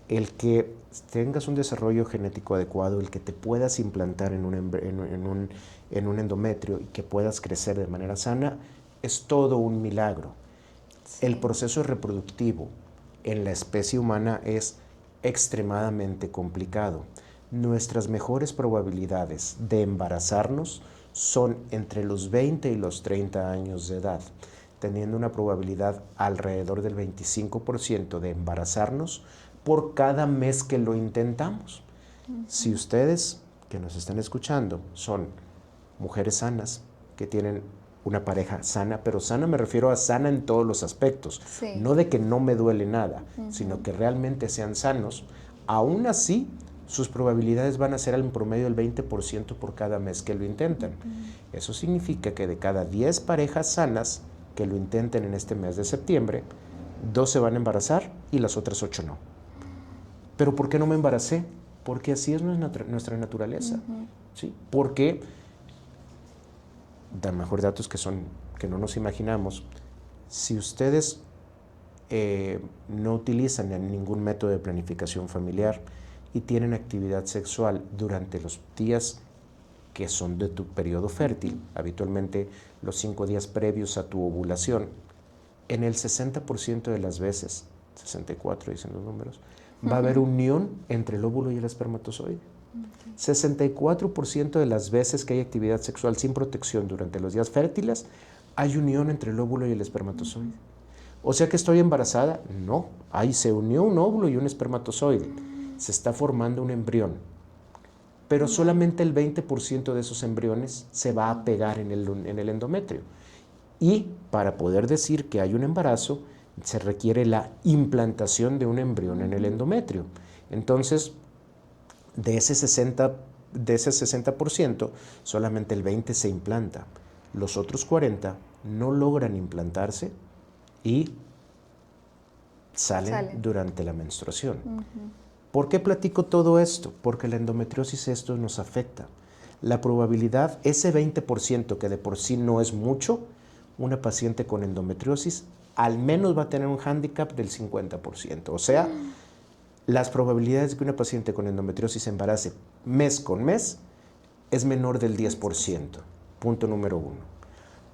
el que tengas un desarrollo genético adecuado, el que te puedas implantar en un endometrio y que puedas crecer de manera sana, es todo un milagro. Sí. El proceso reproductivo en la especie humana es extremadamente complicado. Nuestras mejores probabilidades de embarazarnos son entre los 20 y los 30 años de edad, teniendo una probabilidad alrededor del 25% de embarazarnos por cada mes que lo intentamos. Si ustedes que nos están escuchando son mujeres sanas, que tienen una pareja sana, pero sana me refiero a sana en todos los aspectos, sí. No de que no me duele nada, sino que realmente sean sanos, aún así sus probabilidades van a ser en promedio del 20% por cada mes que lo intentan. Eso significa que de cada 10 parejas sanas que lo intenten en este mes de septiembre, 2 se van a embarazar y las otras 8 no. ¿Pero por qué no me embaracé? Porque así es nuestra naturaleza. ¿Sí? Porque, dan mejor datos que no nos imaginamos, si ustedes no utilizan ningún método de planificación familiar y tienen actividad sexual durante los días que son de tu periodo fértil, habitualmente los 5 días previos a tu ovulación, en el 60% de las veces, 64 dicen los números, va a haber unión entre el óvulo y el espermatozoide. 64% de las veces que hay actividad sexual sin protección durante los días fértiles, hay unión entre el óvulo y el espermatozoide. O sea que estoy embarazada, no, ahí se unió un óvulo y un espermatozoide. Se está formando un embrión, pero solamente el 20% de esos embriones se va a pegar en el endometrio. Y para poder decir que hay un embarazo, se requiere la implantación de un embrión en el endometrio. Entonces, de ese 60%, solamente el 20% se implanta. Los otros 40% no logran implantarse y salen durante la menstruación. ¿Por qué platico todo esto? Porque la endometriosis esto nos afecta. La probabilidad, ese 20% que de por sí no es mucho, una paciente con endometriosis al menos va a tener un hándicap del 50%. O sea, las probabilidades de que una paciente con endometriosis se embarace mes con mes es menor del 10%. Punto número 1.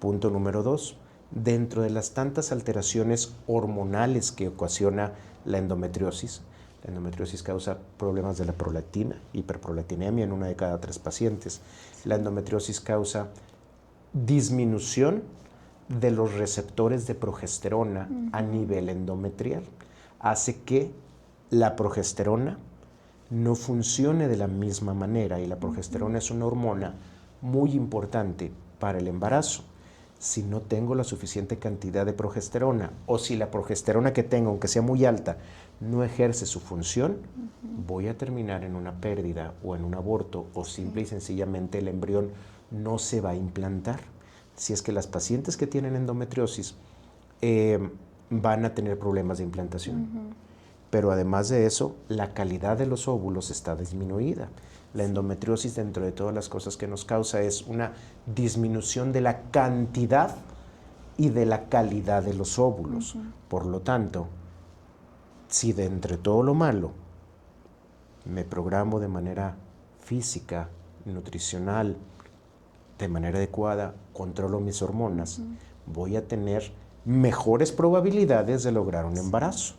Punto número 2. Dentro de las tantas alteraciones hormonales que ocasiona la endometriosis causa problemas de la prolactina, hiperprolactinemia en 1 de cada 3 pacientes. La endometriosis causa disminución de los receptores de progesterona a nivel endometrial. Hace que la progesterona no funcione de la misma manera, y la progesterona es una hormona muy importante para el embarazo. Si no tengo la suficiente cantidad de progesterona, o si la progesterona que tengo, aunque sea muy alta, no ejerce su función, voy a terminar en una pérdida o en un aborto, o simple y sencillamente el embrión no se va a implantar. Si es que las pacientes que tienen endometriosis van a tener problemas de implantación. Pero además de eso, la calidad de los óvulos está disminuida. La endometriosis, dentro de todas las cosas que nos causa, es una disminución de la cantidad y de la calidad de los óvulos. Por lo tanto, si de entre todo lo malo me programo de manera física, nutricional, de manera adecuada, controlo mis hormonas, voy a tener mejores probabilidades de lograr un embarazo,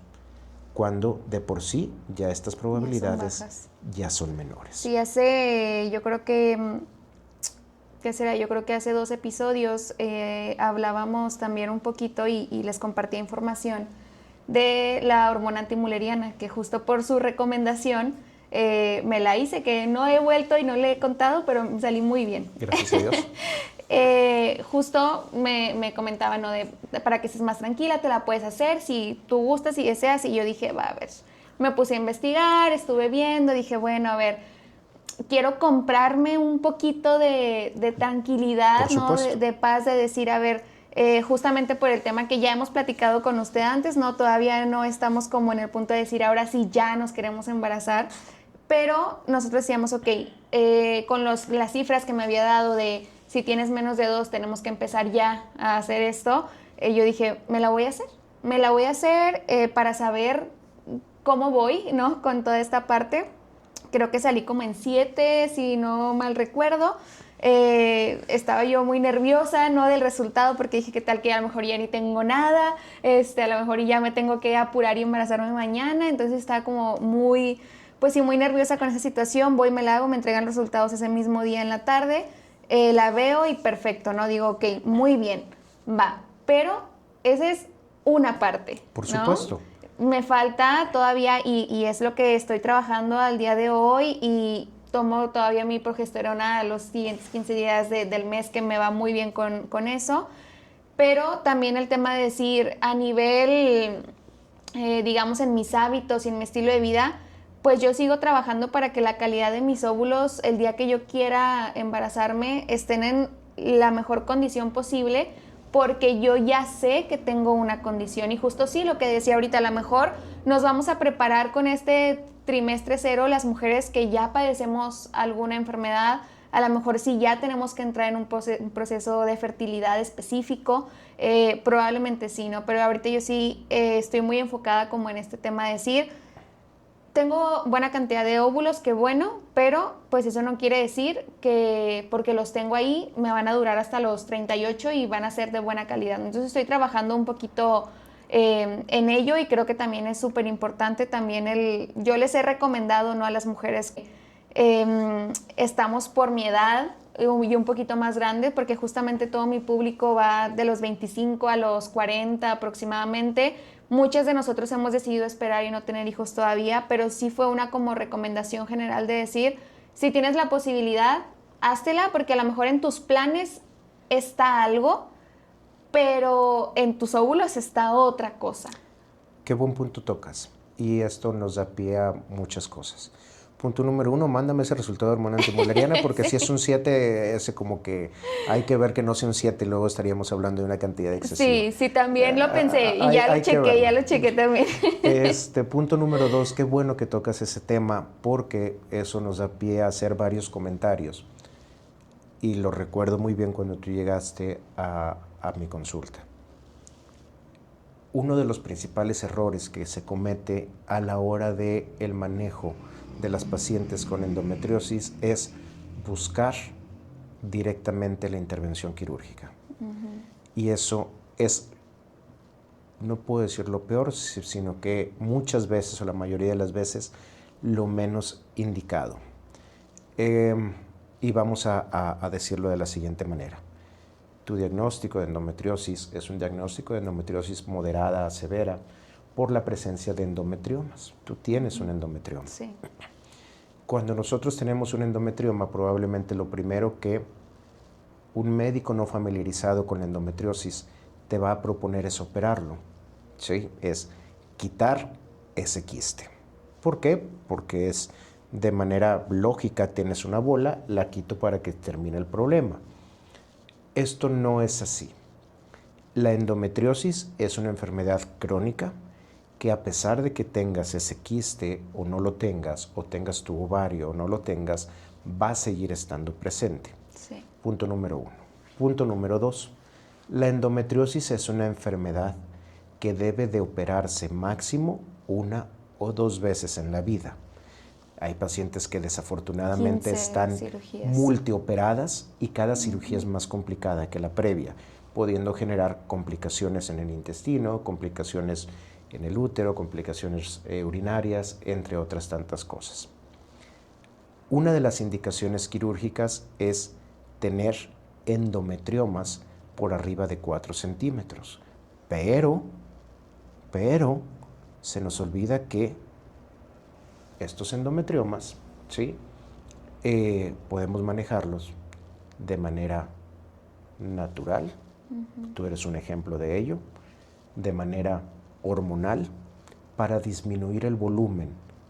cuando de por sí ya estas probabilidades ya son menores. Sí, yo creo que, ¿qué será? Yo creo que hace 2 episodios hablábamos también un poquito y les compartí información de la hormona antimuleriana, que justo por su recomendación me la hice, que no he vuelto y no le he contado, pero salí muy bien. Gracias a Dios. Justo me comentaba, ¿no? Para que estés más tranquila, te la puedes hacer si tú gustas y deseas. Y yo dije, va, a ver, me puse a investigar, estuve viendo, dije, bueno, a ver, quiero comprarme un poquito de tranquilidad, ¿no? De paz, de decir, a ver, justamente por el tema que ya hemos platicado con usted antes, ¿no? Todavía no estamos como en el punto de decir, ahora sí ya nos queremos embarazar. pero nosotros decíamos, ok, con las cifras que me había dado de si tienes menos de 2 tenemos que empezar ya a hacer esto, yo dije, me la voy a hacer para saber cómo voy, ¿no? Con toda esta parte. Creo que salí como en 7, si no mal recuerdo. Estaba yo muy nerviosa, ¿no? Del resultado, porque dije, ¿qué tal que a lo mejor ya ni tengo nada? A lo mejor ya me tengo que apurar y embarazarme mañana. Entonces estaba como muy, pues sí, muy nerviosa con esa situación. Voy, me la hago, me entregan los resultados ese mismo día en la tarde. La veo y perfecto, ¿no? Digo, ok, muy bien, va. Pero esa es una parte, Por ¿no? supuesto. Me falta todavía, y es lo que estoy trabajando al día de hoy, y tomo todavía mi progesterona a los siguientes 15 días del mes, que me va muy bien con eso. Pero también el tema de decir, a nivel, digamos, en mis hábitos y en mi estilo de vida, pues yo sigo trabajando para que la calidad de mis óvulos, el día que yo quiera embarazarme, estén en la mejor condición posible, porque yo ya sé que tengo una condición. Y justo sí, lo que decía ahorita, a lo mejor nos vamos a preparar con este trimestre 0 las mujeres que ya padecemos alguna enfermedad, a lo mejor sí ya tenemos que entrar en un proceso de fertilidad específico, probablemente sí, ¿no? Pero ahorita yo sí estoy muy enfocada como en este tema de decir, tengo buena cantidad de óvulos, qué bueno, pero pues eso no quiere decir que porque los tengo ahí me van a durar hasta los 38 y van a ser de buena calidad. Entonces estoy trabajando un poquito en ello, y creo que también es súper importante también yo les he recomendado, ¿no?, a las mujeres que estamos por mi edad y un poquito más grande, porque justamente todo mi público va de los 25 a los 40 aproximadamente. Muchas de nosotros hemos decidido esperar y no tener hijos todavía, pero sí fue una como recomendación general de decir, si tienes la posibilidad, háztela, porque a lo mejor en tus planes está algo, pero en tus óvulos está otra cosa. Qué buen punto tocas. Y esto nos da pie a muchas cosas. Punto número 1, mándame ese resultado de hormona antimuleriana, porque sí. Si es un 7, ese como que hay que ver que no sea un 7 y luego estaríamos hablando de una cantidad excesiva. Sí, también lo pensé y ya lo chequé también. Punto número 2, qué bueno que tocas ese tema, porque eso nos da pie a hacer varios comentarios. Y lo recuerdo muy bien cuando tú llegaste a mi consulta. Uno de los principales errores que se comete a la hora del manejo de las pacientes con endometriosis es buscar directamente la intervención quirúrgica. Y eso es, no puedo decir lo peor, sino que muchas veces, o la mayoría de las veces, lo menos indicado. Y vamos a decirlo de la siguiente manera. Tu diagnóstico de endometriosis es un diagnóstico de endometriosis moderada a severa por la presencia de endometriomas. Tú tienes un endometrioma. Sí. Cuando nosotros tenemos un endometrioma, probablemente lo primero que un médico no familiarizado con la endometriosis te va a proponer es operarlo, ¿sí? Es quitar ese quiste. ¿Por qué? Porque es de manera lógica, tienes una bola, la quito para que termine el problema. Esto no es así. La endometriosis es una enfermedad crónica que, a pesar de que tengas ese quiste o no lo tengas, o tengas tu ovario o no lo tengas, va a seguir estando presente. Sí. Punto número 1. Punto número 2. La endometriosis es una enfermedad que debe de operarse máximo 1 o 2 veces en la vida. Hay pacientes que desafortunadamente están multioperadas y cada cirugía es más complicada que la previa, pudiendo generar complicaciones en el intestino, complicaciones en el útero, complicaciones urinarias, entre otras tantas cosas. Una de las indicaciones quirúrgicas es tener endometriomas por arriba de 4 centímetros, pero se nos olvida que estos endometriomas, ¿sí? Podemos manejarlos de manera natural, tú eres un ejemplo de ello, de manera hormonal, para disminuir el volumen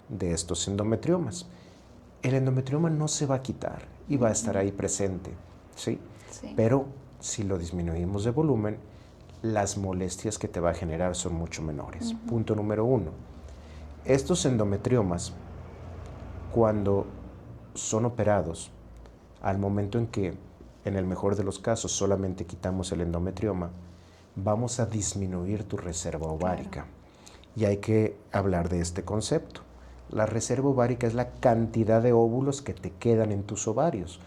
de estos endometriomas. El endometrioma no se va a quitar y va a estar ahí presente, ¿sí? Sí. Pero si lo disminuimos de volumen, las molestias que te va a generar son mucho menores. Punto número 1. Estos endometriomas, cuando son operados, al momento en que, en el mejor de los casos, solamente quitamos el endometrioma, vamos a disminuir tu reserva ovárica. Claro. Y hay que hablar de este concepto. La reserva ovárica es la cantidad de óvulos que te quedan en tus ovarios.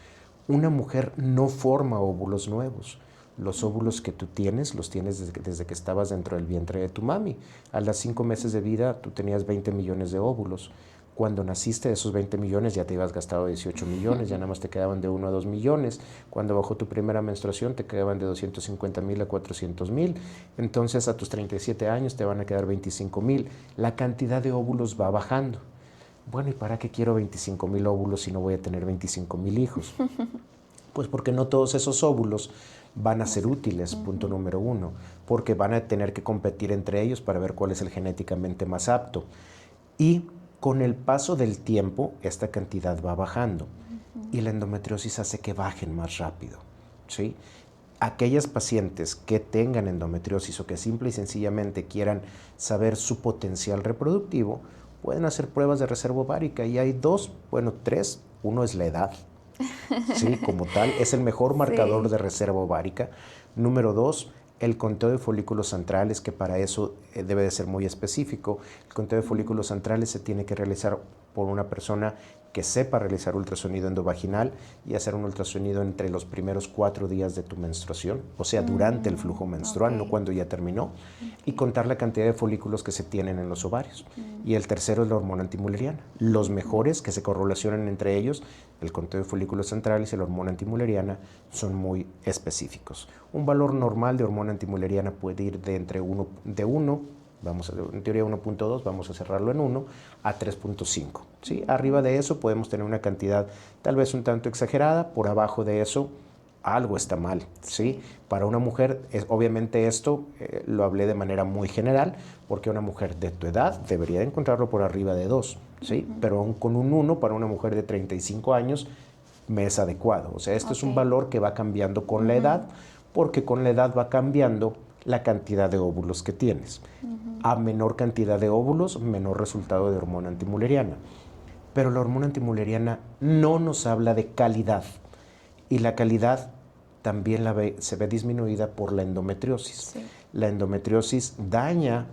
Una mujer no forma óvulos nuevos. Los óvulos que tú tienes, los tienes desde que estabas dentro del vientre de tu mami. A los 5 meses de vida, tú tenías 20 millones de óvulos. Cuando naciste, de esos 20 millones ya te ibas gastado 18 millones, ya nada más te quedaban de 1 a 2 millones. Cuando bajó tu primera menstruación, te quedaban de 250,000 a 400,000. Entonces, a tus 37 años te van a quedar 25,000. La cantidad de óvulos va bajando. Bueno, ¿y para qué quiero 25,000 óvulos si no voy a tener 25,000 hijos? Pues porque no todos esos óvulos van a ser útiles, punto número 1, porque van a tener que competir entre ellos para ver cuál es el genéticamente más apto. Y con el paso del tiempo, esta cantidad va bajando y la endometriosis hace que bajen más rápido, ¿sí? Aquellas pacientes que tengan endometriosis o que simple y sencillamente quieran saber su potencial reproductivo, pueden hacer pruebas de reserva ovárica y hay 2, bueno, 3. Uno es la edad, ¿sí? Como tal, es el mejor marcador de reserva ovárica. Número 2, el conteo de folículos antrales, que para eso debe de ser muy específico. El conteo de folículos antrales se tiene que realizar por una persona que sepa realizar ultrasonido endovaginal y hacer un ultrasonido entre los primeros 4 días de tu menstruación, o sea, durante el flujo menstrual, no cuando ya terminó, y contar la cantidad de folículos que se tienen en los ovarios. Y el tercero es la hormona antimuleriana. Los mejores que se correlacionan entre ellos, el conteo de folículos centrales y la hormona antimuleriana, son muy específicos. Un valor normal de hormona antimuleriana puede ir de entre 1, vamos a, en teoría 1.2, vamos a cerrarlo en 1, a 3.5. ¿Sí? Arriba de eso podemos tener una cantidad tal vez un tanto exagerada, por abajo de eso algo está mal. ¿Sí? Para una mujer, obviamente esto lo hablé de manera muy general, porque una mujer de tu edad debería encontrarlo por arriba de 2, ¿sí? Pero aún con un 1 para una mujer de 35 años me es adecuado. O sea, esto es un valor que va cambiando con la edad, porque con la edad va cambiando la cantidad de óvulos que tienes. A menor cantidad de óvulos, menor resultado de hormona antimuleriana. Pero la hormona antimuleriana no nos habla de calidad. Y la calidad también se ve disminuida por la endometriosis. Sí. La endometriosis daña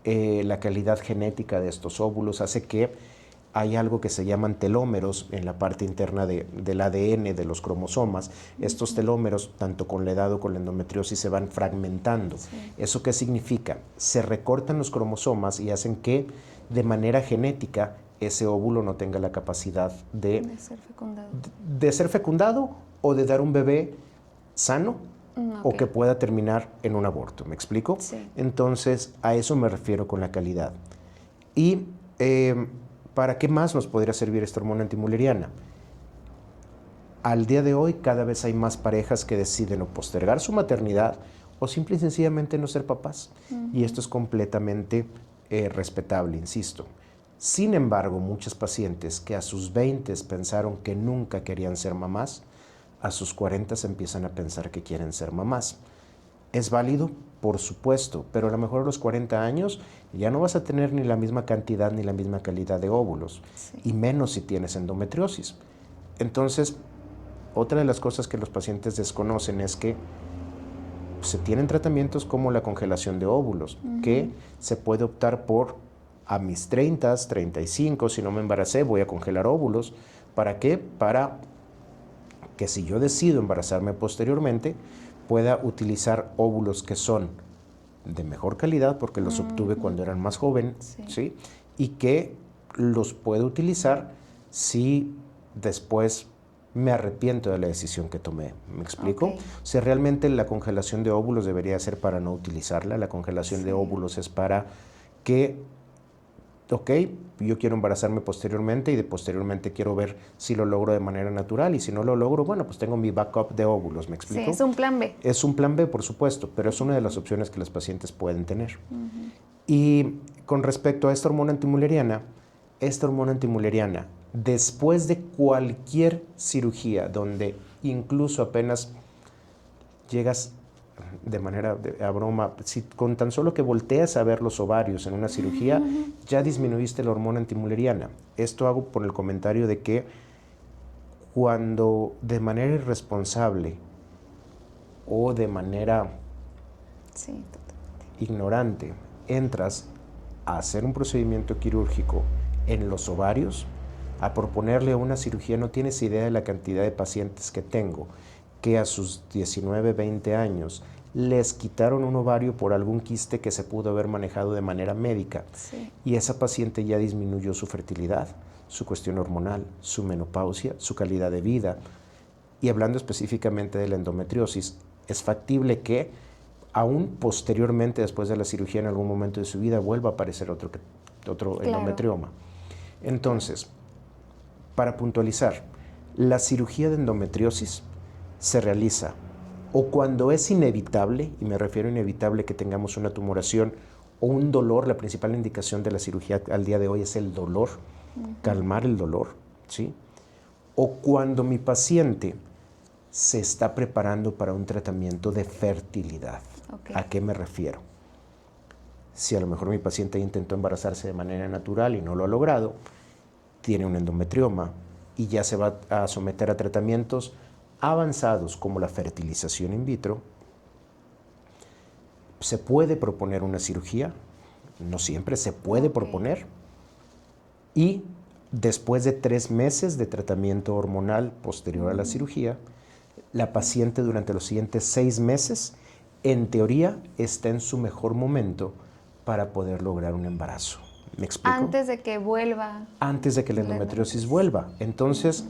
la calidad genética de estos óvulos, hace que hay algo que se llaman telómeros en la parte interna del ADN de los cromosomas. Estos telómeros, tanto con la edad o con la endometriosis, se van fragmentando. Sí. ¿Eso qué significa? Se recortan los cromosomas y hacen que, de manera genética, ese óvulo no tenga la capacidad de ser fecundado o de dar un bebé sano o que pueda terminar en un aborto. ¿Me explico? Sí. Entonces, a eso me refiero con la calidad. Y ¿para qué más nos podría servir esta hormona antimuleriana? Al día de hoy, cada vez hay más parejas que deciden o postergar su maternidad o simple y sencillamente no ser papás. Y esto es completamente respetable, insisto. Sin embargo, muchas pacientes que a sus 20 pensaron que nunca querían ser mamás, a sus 40 empiezan a pensar que quieren ser mamás. ¿Es válido? Por supuesto, pero a lo mejor a los 40 años ya no vas a tener ni la misma cantidad ni la misma calidad de óvulos, y menos si tienes endometriosis. Entonces, otra de las cosas que los pacientes desconocen es que se tienen tratamientos como la congelación de óvulos, que se puede optar por a mis 30, 35, si no me embaracé, voy a congelar óvulos. ¿Para qué? Para que si yo decido embarazarme posteriormente, pueda utilizar óvulos que son de mejor calidad, porque los obtuve cuando eran más joven, ¿sí? Y que los puedo utilizar si después me arrepiento de la decisión que tomé. ¿Me explico? O sea, realmente la congelación de óvulos debería ser para no utilizarla. La congelación de óvulos es para que, yo quiero embarazarme posteriormente y posteriormente quiero ver si lo logro de manera natural, y si no lo logro, bueno, pues tengo mi backup de óvulos. ¿Me explico? Sí, es un plan B. Es un plan B, por supuesto, pero es una de las opciones que los pacientes pueden tener. Y con respecto a esta hormona antimuleriana, después de cualquier cirugía, donde incluso apenas llegas de manera a broma, si con tan solo que volteas a ver los ovarios en una cirugía, ya disminuiste la hormona antimuleriana. Esto hago por el comentario de que cuando de manera irresponsable o de manera ignorante entras a hacer un procedimiento quirúrgico en los ovarios, a proponerle una cirugía, no tienes idea de la cantidad de pacientes que tengo que a sus 19, 20 años les quitaron un ovario por algún quiste que se pudo haber manejado de manera médica. Sí. Y esa paciente ya disminuyó su fertilidad, su cuestión hormonal, su menopausia, su calidad de vida. Y hablando específicamente de la endometriosis, es factible que aún posteriormente, después de la cirugía, en algún momento de su vida, vuelva a aparecer otro Claro. endometrioma. Entonces, para puntualizar, la cirugía de endometriosis se realiza o cuando es inevitable, y me refiero a inevitable que tengamos una tumoración o un dolor. La principal indicación de la cirugía al día de hoy es el dolor, calmar el dolor, ¿sí? O cuando mi paciente se está preparando para un tratamiento de fertilidad. Okay. ¿A qué me refiero? Si a lo mejor mi paciente intentó embarazarse de manera natural y no lo ha logrado, tiene un endometrioma y ya se va a someter a tratamientos avanzados como la fertilización in vitro, se puede proponer una cirugía, no siempre se puede proponer, y después de 3 meses de tratamiento hormonal posterior a la cirugía, la paciente durante los siguientes 6 meses, en teoría, está en su mejor momento para poder lograr un embarazo. ¿Me explico? Antes de que vuelva. Antes de que la endometriosis vuelva. Entonces,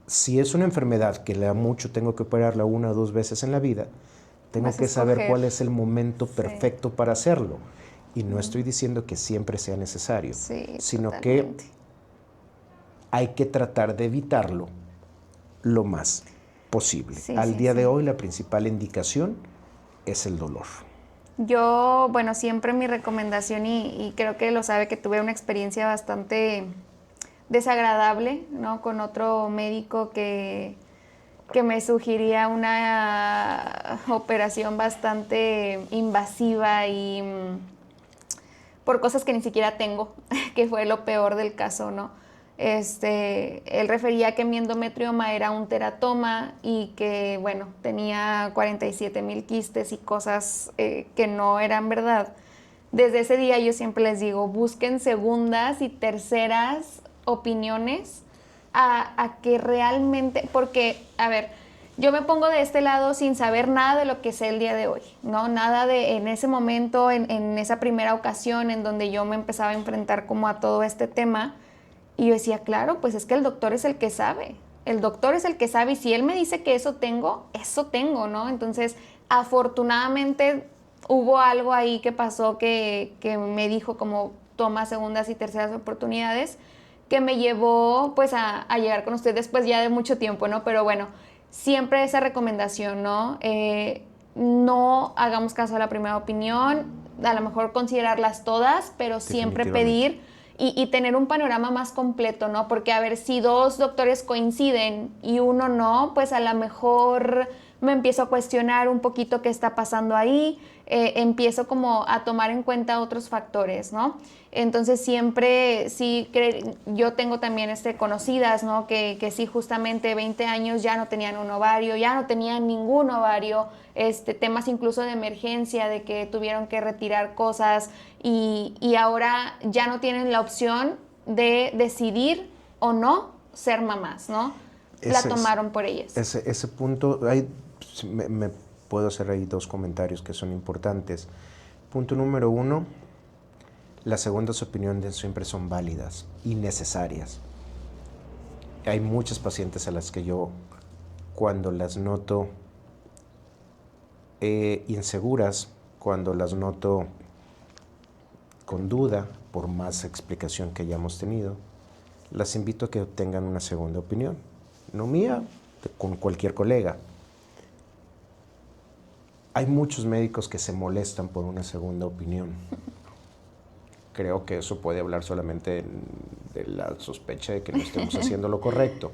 si es una enfermedad que le da mucho, tengo que operarla 1 o 2 veces en la vida, tengo que saber cuál es el momento perfecto para hacerlo. Y no estoy diciendo que siempre sea necesario, sino totalmente. que hay que tratar de evitarlo lo más posible. Al día de hoy, la principal indicación es el dolor. Yo, bueno, siempre mi recomendación, y creo que lo sabe, que tuve una experiencia bastante desagradable, ¿no? Con otro médico que me sugería una operación bastante invasiva y por cosas que ni siquiera tengo, que fue lo peor del caso, ¿no? Él refería que mi endometrioma era un teratoma y que, bueno, tenía 47,000 quistes y cosas que no eran verdad. Desde ese día yo siempre les digo, busquen segundas y terceras opiniones a que realmente, porque, a ver, yo me pongo de este lado sin saber nada de lo que sé el día de hoy, ¿no? Nada de en ese momento, en esa primera ocasión en donde yo me empezaba a enfrentar como a todo este tema. Y yo decía, claro, pues es que el doctor es el que sabe. El doctor es el que sabe y si él me dice que eso tengo, ¿no? Entonces, afortunadamente hubo algo ahí que pasó que me dijo como toma segundas y terceras oportunidades, que me llevó pues a llegar con usted después ya de mucho tiempo, ¿no? Pero bueno, siempre esa recomendación, ¿no? No hagamos caso a la primera opinión, a lo mejor considerarlas todas, pero siempre pedir y tener un panorama más completo, ¿no? Porque a ver, si 2 doctores coinciden y uno no, pues a lo mejor me empiezo a cuestionar un poquito qué está pasando ahí, empiezo como a tomar en cuenta otros factores, ¿no? Entonces siempre, sí, yo tengo también conocidas, ¿no? Que sí, justamente 20 años ya no tenían un ovario, ya no tenían ningún ovario, temas incluso de emergencia, de que tuvieron que retirar cosas y ahora ya no tienen la opción de decidir o no ser mamás, ¿no? La tomaron por ellas. Ese punto, me puedo hacer ahí 2 comentarios que son importantes. Punto número 1, las segundas opiniones siempre son válidas y necesarias. Hay muchas pacientes a las que yo, cuando las noto inseguras, cuando las noto con duda, por más explicación que hayamos tenido, las invito a que tengan una segunda opinión. No mía, con cualquier colega. Hay muchos médicos que se molestan por una segunda opinión. Creo que eso puede hablar solamente de la sospecha de que no estemos haciendo lo correcto.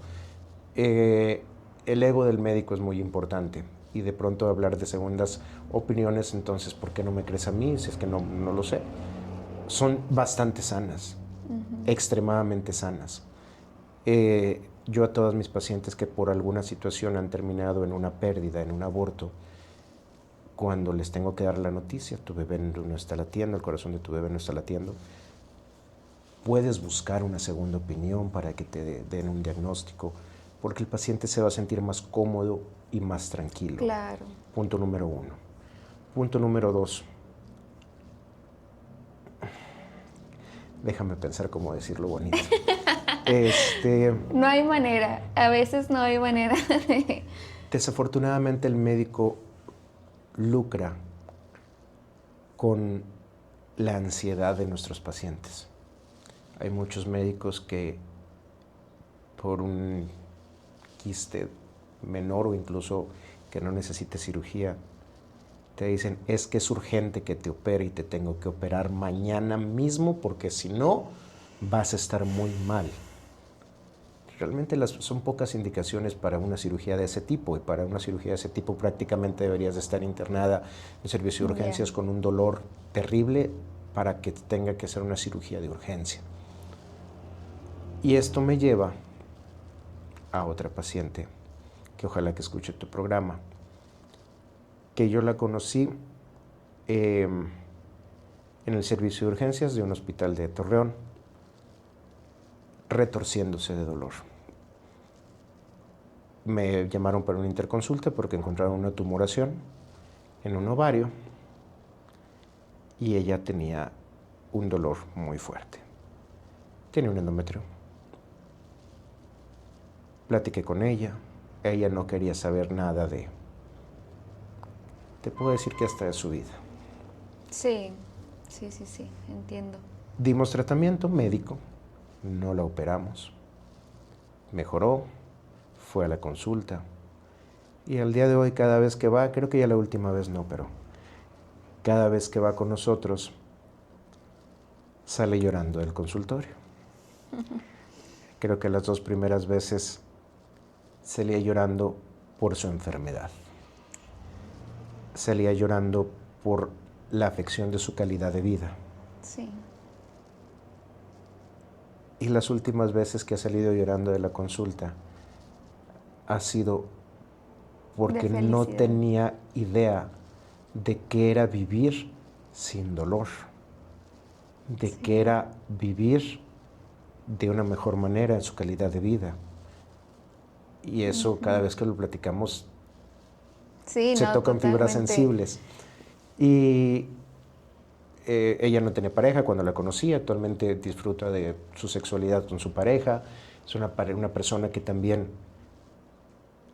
El ego del médico es muy importante y de pronto hablar de segundas opiniones, entonces, ¿por qué no me crees a mí si es que no lo sé? son bastante sanas, extremadamente sanas. Yo a todas mis pacientes que por alguna situación han terminado en una pérdida, en un aborto, cuando les tengo que dar la noticia, tu bebé no está latiendo, el corazón de tu bebé no está latiendo, puedes buscar una segunda opinión para que te den un diagnóstico, porque el paciente se va a sentir más cómodo y más tranquilo. Claro. Punto número 1. Punto número 2. Déjame pensar cómo decirlo bonito. No hay manera, a veces no hay manera de... Desafortunadamente el médico lucra con la ansiedad de nuestros pacientes. Hay muchos médicos que por un quiste menor o incluso que no necesite cirugía, te dicen, es que es urgente que te opere y te tengo que operar mañana mismo porque si no, vas a estar muy mal. Realmente son pocas indicaciones para una cirugía de ese tipo, y para una cirugía de ese tipo prácticamente deberías de estar internada en servicio de urgencias con un dolor terrible para que tenga que hacer una cirugía de urgencia. Y esto me lleva a otra paciente que ojalá que escuche tu programa, que yo la conocí en el servicio de urgencias de un hospital de Torreón, retorciéndose de dolor. Me llamaron para una interconsulta porque encontraron una tumoración en un ovario y ella tenía un dolor muy fuerte. Tiene un endometrio. Platiqué con ella no quería saber nada te puedo decir que hasta de su vida. Sí, entiendo. Dimos tratamiento médico, no la operamos, mejoró, fue a la consulta y al día de hoy cada vez que va, creo que ya la última vez no, pero cada vez que va con nosotros sale llorando del consultorio. Creo que las 2 primeras veces salía llorando por su enfermedad. Salía llorando por la afección de su calidad de vida. Sí. Y las últimas veces que ha salido llorando de la consulta ha sido porque no tenía idea de qué era vivir sin dolor, de qué era vivir de una mejor manera en su calidad de vida. Y eso cada vez que lo platicamos se tocan fibras sensibles. Y ella no tenía pareja cuando la conocí, actualmente disfruta de su sexualidad con su pareja, es una persona que también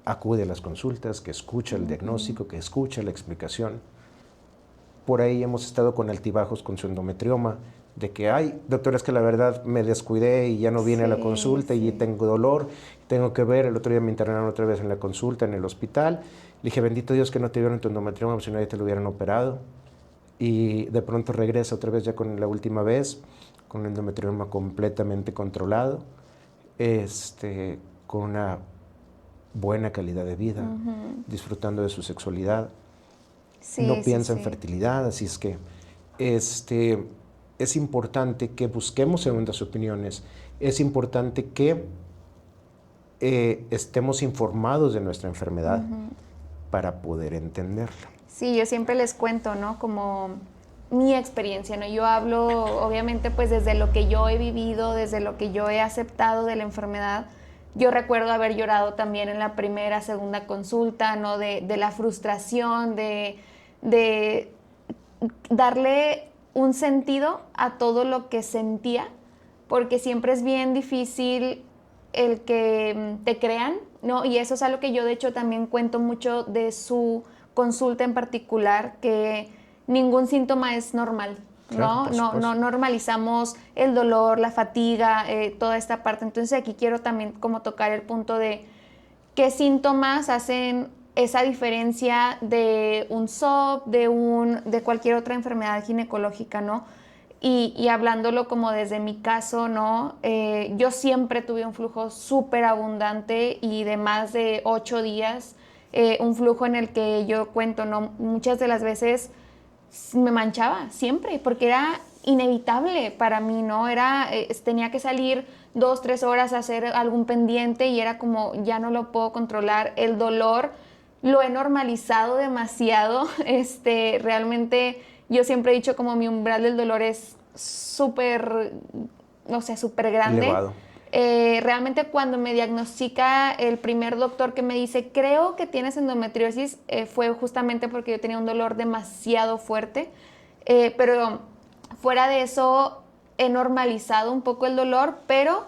acude a las consultas, que escucha el diagnóstico, que escucha la explicación. Por ahí hemos estado con altibajos con su endometrioma, de que, ay, doctora, es que la verdad me descuidé y ya no vine a la consulta y tengo dolor, tengo que ver, el otro día me internaron otra vez en la consulta en el hospital, le dije, bendito Dios que no te vieron tu endometrioma, si no ya te lo hubieran operado, y de pronto regresa otra vez ya con la última vez, con el endometrioma completamente controlado, con una buena calidad de vida, disfrutando de su sexualidad, no piensa en fertilidad, así es que es importante que busquemos segundas opiniones, es importante que estemos informados de nuestra enfermedad para poder entenderla. Sí, yo siempre les cuento, ¿no? Como mi experiencia, ¿no? Yo hablo, obviamente, pues desde lo que yo he vivido, desde lo que yo he aceptado de la enfermedad. Yo recuerdo haber llorado también en la primera, segunda consulta, ¿no? De la frustración, de darle un sentido a todo lo que sentía, porque siempre es bien difícil el que te crean, ¿no? Y eso es algo que yo de hecho también cuento mucho de su consulta en particular, que ningún síntoma es normal, ¿no? Claro, no normalizamos el dolor, la fatiga, toda esta parte. Entonces aquí quiero también como tocar el punto de qué síntomas hacen esa diferencia de un SOP, de cualquier otra enfermedad ginecológica, ¿no? Y hablándolo como desde mi caso, ¿no? Yo siempre tuve un flujo súper abundante y de más de 8 días, un flujo en el que yo cuento, ¿no? Muchas de las veces me manchaba, siempre, porque era inevitable para mí, ¿no? Tenía que salir 2, 3 horas a hacer algún pendiente y era como, ya no lo puedo controlar. El dolor lo he normalizado demasiado. Realmente yo siempre he dicho como mi umbral del dolor es súper, no sé, súper grande. Elevado. Realmente cuando me diagnostica el primer doctor que me dice, creo que tienes endometriosis, fue justamente porque yo tenía un dolor demasiado fuerte. Pero fuera de eso, he normalizado un poco el dolor, pero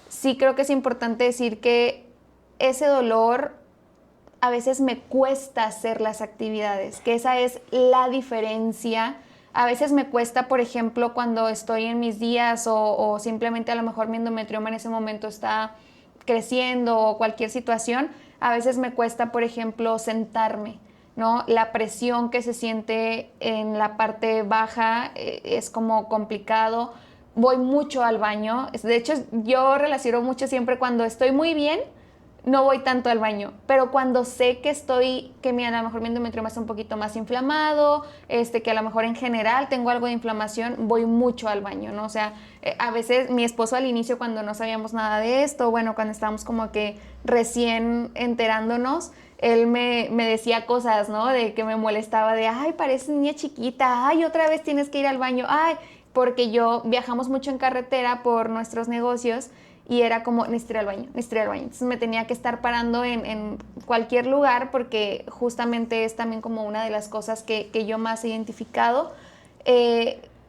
sí creo que es importante decir que ese dolor a veces me cuesta hacer las actividades, que esa es la diferencia. A veces me cuesta, por ejemplo, cuando estoy en mis días o simplemente a lo mejor mi endometrioma en ese momento está creciendo o cualquier situación, a veces me cuesta, por ejemplo, sentarme, ¿no? La presión que se siente en la parte baja es como complicado. Voy mucho al baño. De hecho, yo relaciono mucho siempre cuando estoy muy bien, no voy tanto al baño, pero cuando sé que a lo mejor mi endometrioma está un poquito más inflamado, que a lo mejor en general tengo algo de inflamación, voy mucho al baño, ¿no? O sea, a veces mi esposo al inicio cuando no sabíamos nada de esto, bueno, cuando estábamos como que recién enterándonos, él me decía cosas, ¿no? De que me molestaba de, ay, pareces niña chiquita, ay, otra vez tienes que ir al baño, ay, porque viajamos mucho en carretera por nuestros negocios. Y era como, necesito ir al baño, necesito ir al baño. Entonces me tenía que estar parando en cualquier lugar porque justamente es también como una de las cosas que yo más he identificado.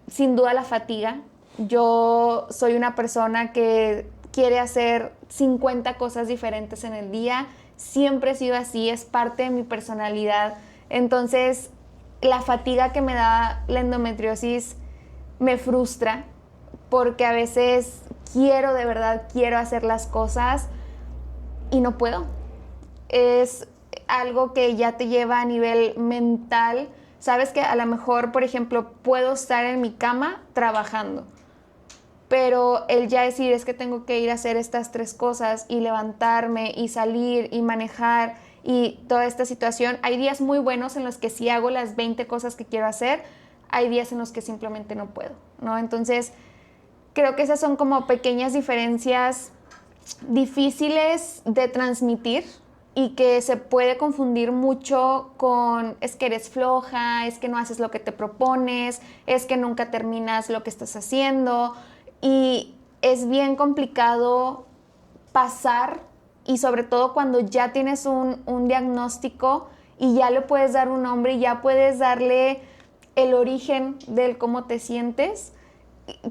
Sin duda la fatiga. Yo soy una persona que quiere hacer 50 cosas diferentes en el día. Siempre he sido así, es parte de mi personalidad. Entonces, la fatiga que me da la endometriosis me frustra porque a veces de verdad quiero hacer las cosas y no puedo. Es algo que ya te lleva a nivel mental. Sabes que a lo mejor, por ejemplo, puedo estar en mi cama trabajando, pero el ya decir es que tengo que ir a hacer estas 3 cosas y levantarme y salir y manejar y toda esta situación, hay días muy buenos en los que sí hago las 20 cosas que quiero hacer, hay días en los que simplemente no puedo, ¿no? Entonces, creo que esas son como pequeñas diferencias difíciles de transmitir y que se puede confundir mucho con es que eres floja, es que no haces lo que te propones, es que nunca terminas lo que estás haciendo y es bien complicado pasar y sobre todo cuando ya tienes un diagnóstico y ya le puedes dar un nombre y ya puedes darle el origen del cómo te sientes.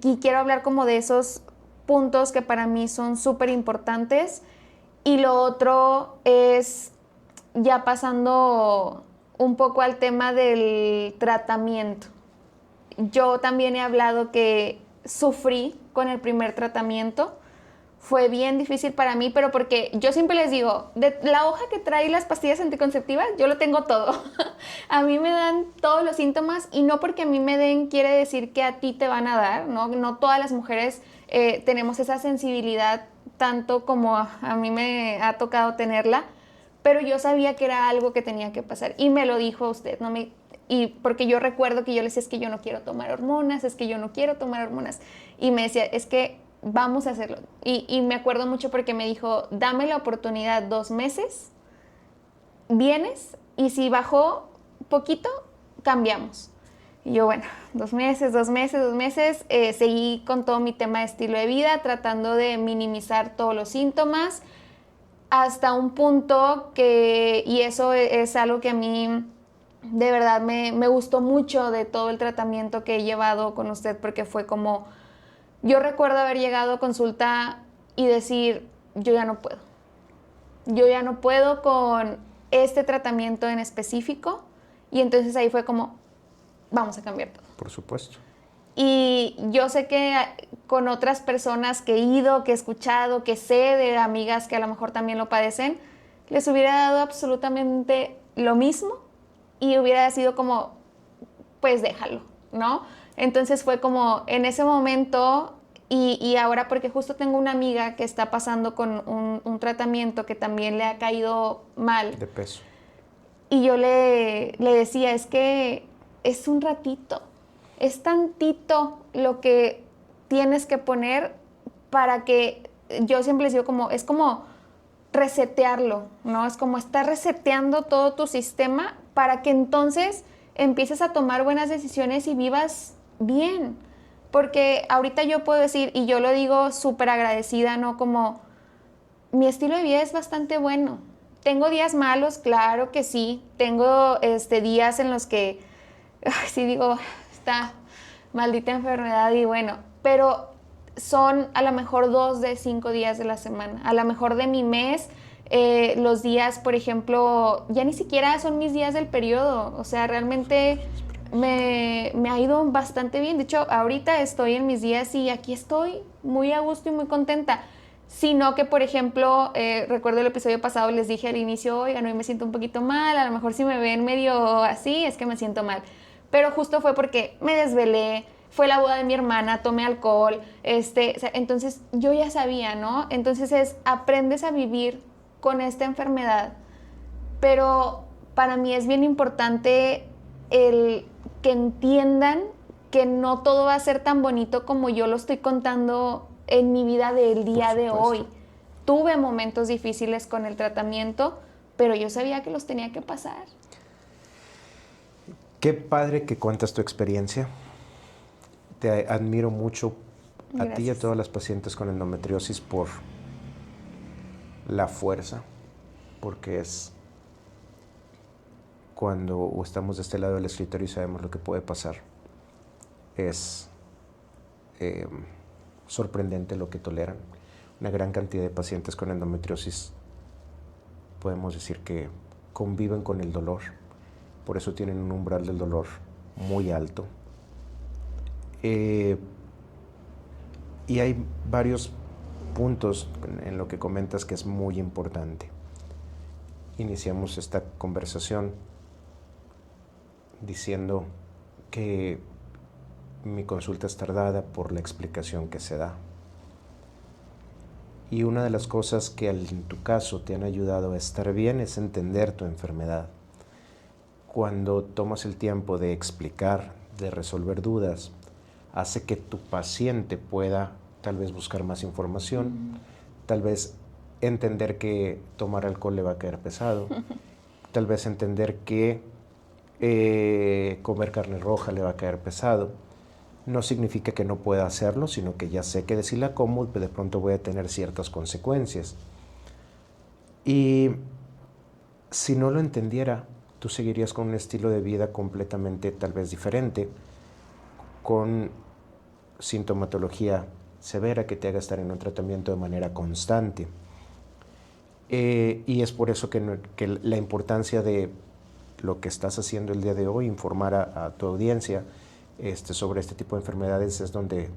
Y quiero hablar como de esos puntos que para mí son súper importantes. Y lo otro es ya pasando un poco al tema del tratamiento. Yo también he hablado que sufrí con el primer tratamiento. Fue bien difícil para mí, pero porque yo siempre les digo, de la hoja que trae las pastillas anticonceptivas, yo lo tengo todo. A mí me dan todos los síntomas y no porque a mí me den quiere decir que a ti te van a dar, ¿no? No todas las mujeres tenemos esa sensibilidad tanto como a mí me ha tocado tenerla, pero yo sabía que era algo que tenía que pasar y me lo dijo usted, ¿no? Y porque yo recuerdo que yo le decía, es que yo no quiero tomar hormonas, es que yo no quiero tomar hormonas. Y me decía, es que vamos a hacerlo. Y me acuerdo mucho porque me dijo, dame la oportunidad 2 meses, vienes y si bajó poquito, cambiamos. Y yo, bueno, 2 meses, seguí con todo mi tema de estilo de vida, tratando de minimizar todos los síntomas, hasta un punto que, y eso es algo que a mí de verdad me gustó mucho de todo el tratamiento que he llevado con usted, porque fue como, yo recuerdo haber llegado a consulta y decir, yo ya no puedo con este tratamiento en específico, y entonces ahí fue como, vamos a cambiar todo. Por supuesto. Y yo sé que con otras personas que he ido, que he escuchado, que sé de amigas que a lo mejor también lo padecen, les hubiera dado absolutamente lo mismo y hubiera sido como, pues déjalo, ¿no? Entonces fue como en ese momento y ahora porque justo tengo una amiga que está pasando con un tratamiento que también le ha caído mal. De peso. Y yo le decía, es que es un ratito, es tantito lo que tienes que poner para que, yo siempre les digo como, es como resetearlo, ¿no? Es como estar reseteando todo tu sistema para que entonces empieces a tomar buenas decisiones y vivas bien. Porque ahorita yo puedo decir, y yo lo digo súper agradecida, ¿no? Como mi estilo de vida es bastante bueno. Tengo días malos, claro que sí. Tengo días en los que, sí digo, esta maldita enfermedad y bueno, pero son a lo mejor 2 de 5 días de la semana. A lo mejor de mi mes, los días, por ejemplo, ya ni siquiera son mis días del periodo. O sea, realmente me ha ido bastante bien. De hecho, ahorita estoy en mis días y aquí estoy muy a gusto y muy contenta. Sino que, por ejemplo, recuerdo el episodio pasado, les dije al inicio, oigan, hoy me siento un poquito mal, a lo mejor si me ven medio así, es que me siento mal. Pero justo fue porque me desvelé, fue la boda de mi hermana, tomé alcohol, o sea, entonces yo ya sabía, ¿no? Entonces aprendes a vivir con esta enfermedad, pero para mí es bien importante el que entiendan que no todo va a ser tan bonito como yo lo estoy contando en mi vida del día de hoy. Tuve momentos difíciles con el tratamiento, pero yo sabía que los tenía que pasar. Qué padre que cuentas tu experiencia. Te admiro mucho a ti y a todas las pacientes con endometriosis por la fuerza, porque es cuando estamos de este lado del escritorio y sabemos lo que puede pasar. Es sorprendente lo que toleran. Una gran cantidad de pacientes con endometriosis podemos decir que conviven con el dolor, por eso tienen un umbral del dolor muy alto. Y hay varios puntos en lo que comentas que es muy importante. Iniciamos esta conversación diciendo que mi consulta es tardada por la explicación que se da. Y una de las cosas que en tu caso te han ayudado a estar bien es entender tu enfermedad. Cuando tomas el tiempo de explicar, de resolver dudas, hace que tu paciente pueda tal vez buscar más información, tal vez entender que tomar alcohol le va a caer pesado, tal vez entender que comer carne roja le va a caer pesado. No significa que no pueda hacerlo, sino que ya sé que si la como, de pronto voy a tener ciertas consecuencias. Y si no lo entendiera, tú seguirías con un estilo de vida completamente tal vez diferente, con sintomatología severa que te haga estar en un tratamiento de manera constante. Y es por eso que la importancia de lo que estás haciendo el día de hoy, informar a tu audiencia sobre este tipo de enfermedades, es donde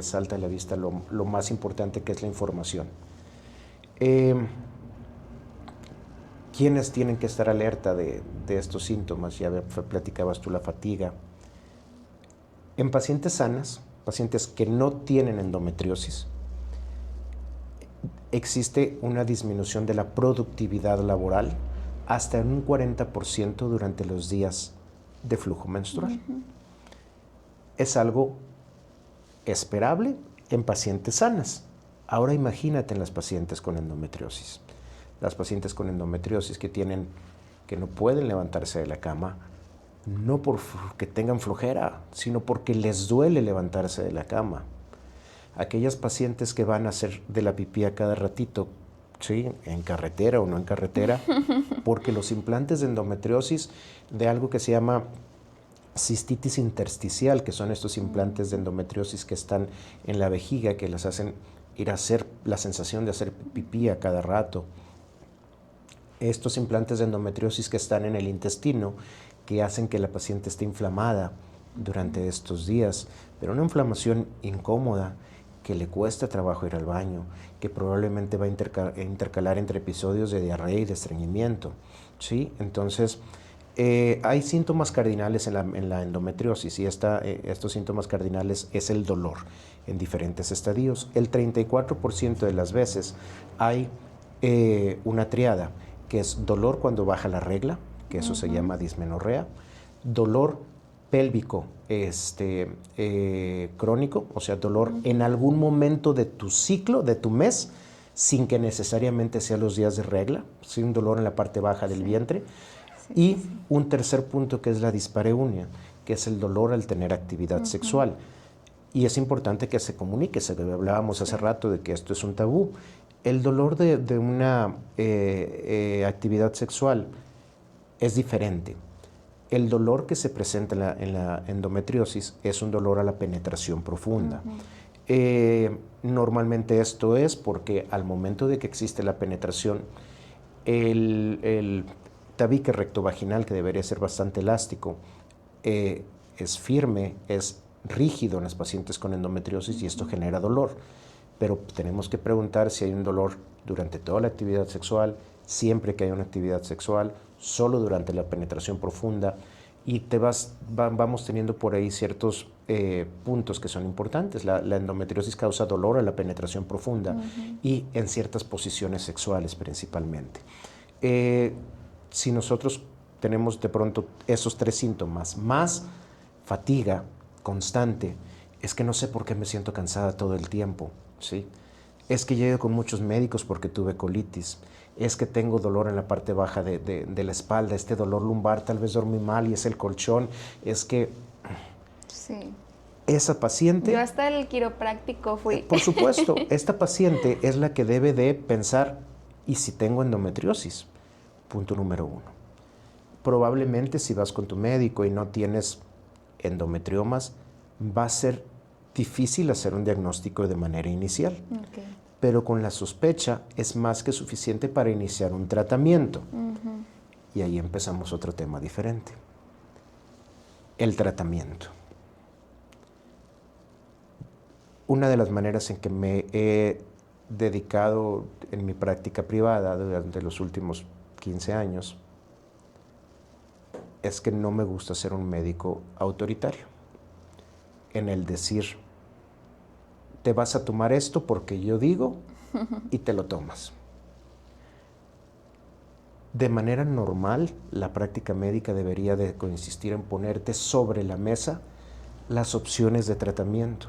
salta a la vista lo más importante, que es la información. ¿Quiénes tienen que estar alerta de estos síntomas? Ya platicabas tú la fatiga. En pacientes sanas, pacientes que no tienen endometriosis, existe una disminución de la productividad laboral hasta en un 40% durante los días de flujo menstrual. Es algo esperable en pacientes sanas. Ahora imagínate en las pacientes con endometriosis. Las pacientes con endometriosis que no pueden levantarse de la cama, no porque tengan flojera, sino porque les duele levantarse de la cama. Aquellas pacientes que van a hacer de la pipí a cada ratito, ¿sí? En carretera o no en carretera, porque los implantes de endometriosis, de algo que se llama cistitis intersticial, que son estos implantes de endometriosis que están en la vejiga, que las hacen ir a hacer la sensación de hacer pipí a cada rato. Estos implantes de endometriosis que están en el intestino, que hacen que la paciente esté inflamada durante estos días, pero una inflamación incómoda, que le cuesta trabajo ir al baño, que probablemente va a intercalar entre episodios de diarrea y de estreñimiento, ¿sí? Entonces, hay síntomas cardinales en la endometriosis, y estos síntomas cardinales es el dolor en diferentes estadios. El 34% de las veces hay una triada, que es dolor cuando baja la regla, que eso se llama dismenorrea, dolor pélvico crónico, o sea, dolor en algún momento de tu ciclo, de tu mes, sin que necesariamente sea los días de regla, sin un dolor en la parte baja del vientre. Y un tercer punto que es la dispareunia, que es el dolor al tener actividad sexual. Y es importante que se comunique, hablábamos hace rato de que esto es un tabú. El dolor de una actividad sexual es diferente. El dolor que se presenta en la endometriosis es un dolor a la penetración profunda. Normalmente esto es porque al momento de que existe la penetración, el tabique rectovaginal, que debería ser bastante elástico, es firme, es rígido en los pacientes con endometriosis y esto genera dolor. Pero tenemos que preguntar si hay un dolor durante toda la actividad sexual, siempre que hay una actividad sexual, solo durante la penetración profunda, y vamos teniendo por ahí ciertos puntos que son importantes. La endometriosis causa dolor a la penetración profunda y en ciertas posiciones sexuales principalmente. Si nosotros tenemos de pronto esos 3 síntomas, más fatiga constante, es que no sé por qué me siento cansada todo el tiempo, ¿sí? Es que llego con muchos médicos porque tuve colitis, es que tengo dolor en la parte baja de la espalda, este dolor lumbar, tal vez dormí mal y es el colchón, es que sí. Esa paciente... Yo hasta el quiropráctico fui. Por supuesto, esta paciente es la que debe de pensar, ¿y si tengo endometriosis? Punto número 1. Probablemente si vas con tu médico y no tienes endometriomas, va a ser difícil hacer un diagnóstico de manera inicial. Okay. Pero con la sospecha es más que suficiente para iniciar un tratamiento. Y ahí empezamos otro tema diferente. El tratamiento. Una de las maneras en que me he dedicado en mi práctica privada durante los últimos 15 años es que no me gusta ser un médico autoritario. En el decir, te vas a tomar esto porque yo digo y te lo tomas. De manera normal, la práctica médica debería de consistir en ponerte sobre la mesa las opciones de tratamiento,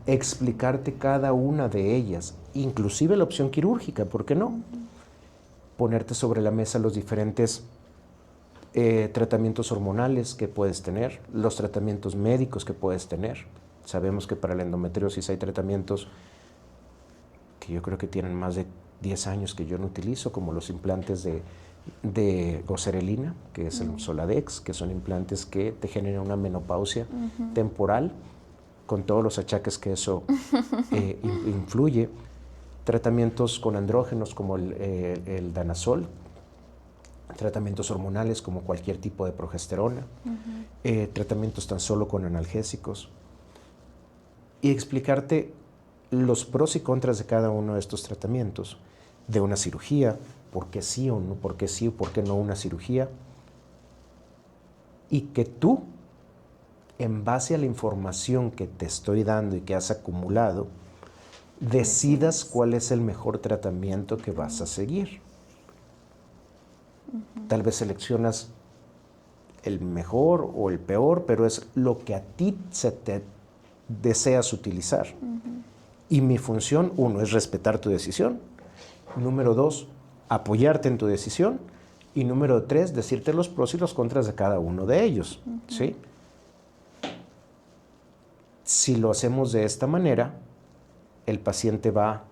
explicarte cada una de ellas, inclusive la opción quirúrgica, ¿por qué no? Ponerte sobre la mesa los diferentes tratamientos hormonales que puedes tener, los tratamientos médicos que puedes tener. Sabemos que para la endometriosis hay tratamientos que yo creo que tienen más de 10 años que yo no utilizo, como los implantes de goserelina, que es el Soladex, que son implantes que te generan una menopausia temporal, con todos los achaques que eso influye. Tratamientos con andrógenos como el danazol, tratamientos hormonales como cualquier tipo de progesterona, tratamientos tan solo con analgésicos, y explicarte los pros y contras de cada uno de estos tratamientos, de una cirugía, por qué sí o no, por qué sí o por qué no una cirugía, y que tú, en base a la información que te estoy dando y que has acumulado, decidas cuál es el mejor tratamiento que vas a seguir. Tal vez seleccionas el mejor o el peor, pero es lo que a ti se te deseas utilizar. Y mi función, 1, es respetar tu decisión. Número 2, apoyarte en tu decisión. Y número 3, decirte los pros y los contras de cada uno de ellos. ¿Sí? Si lo hacemos de esta manera, el paciente va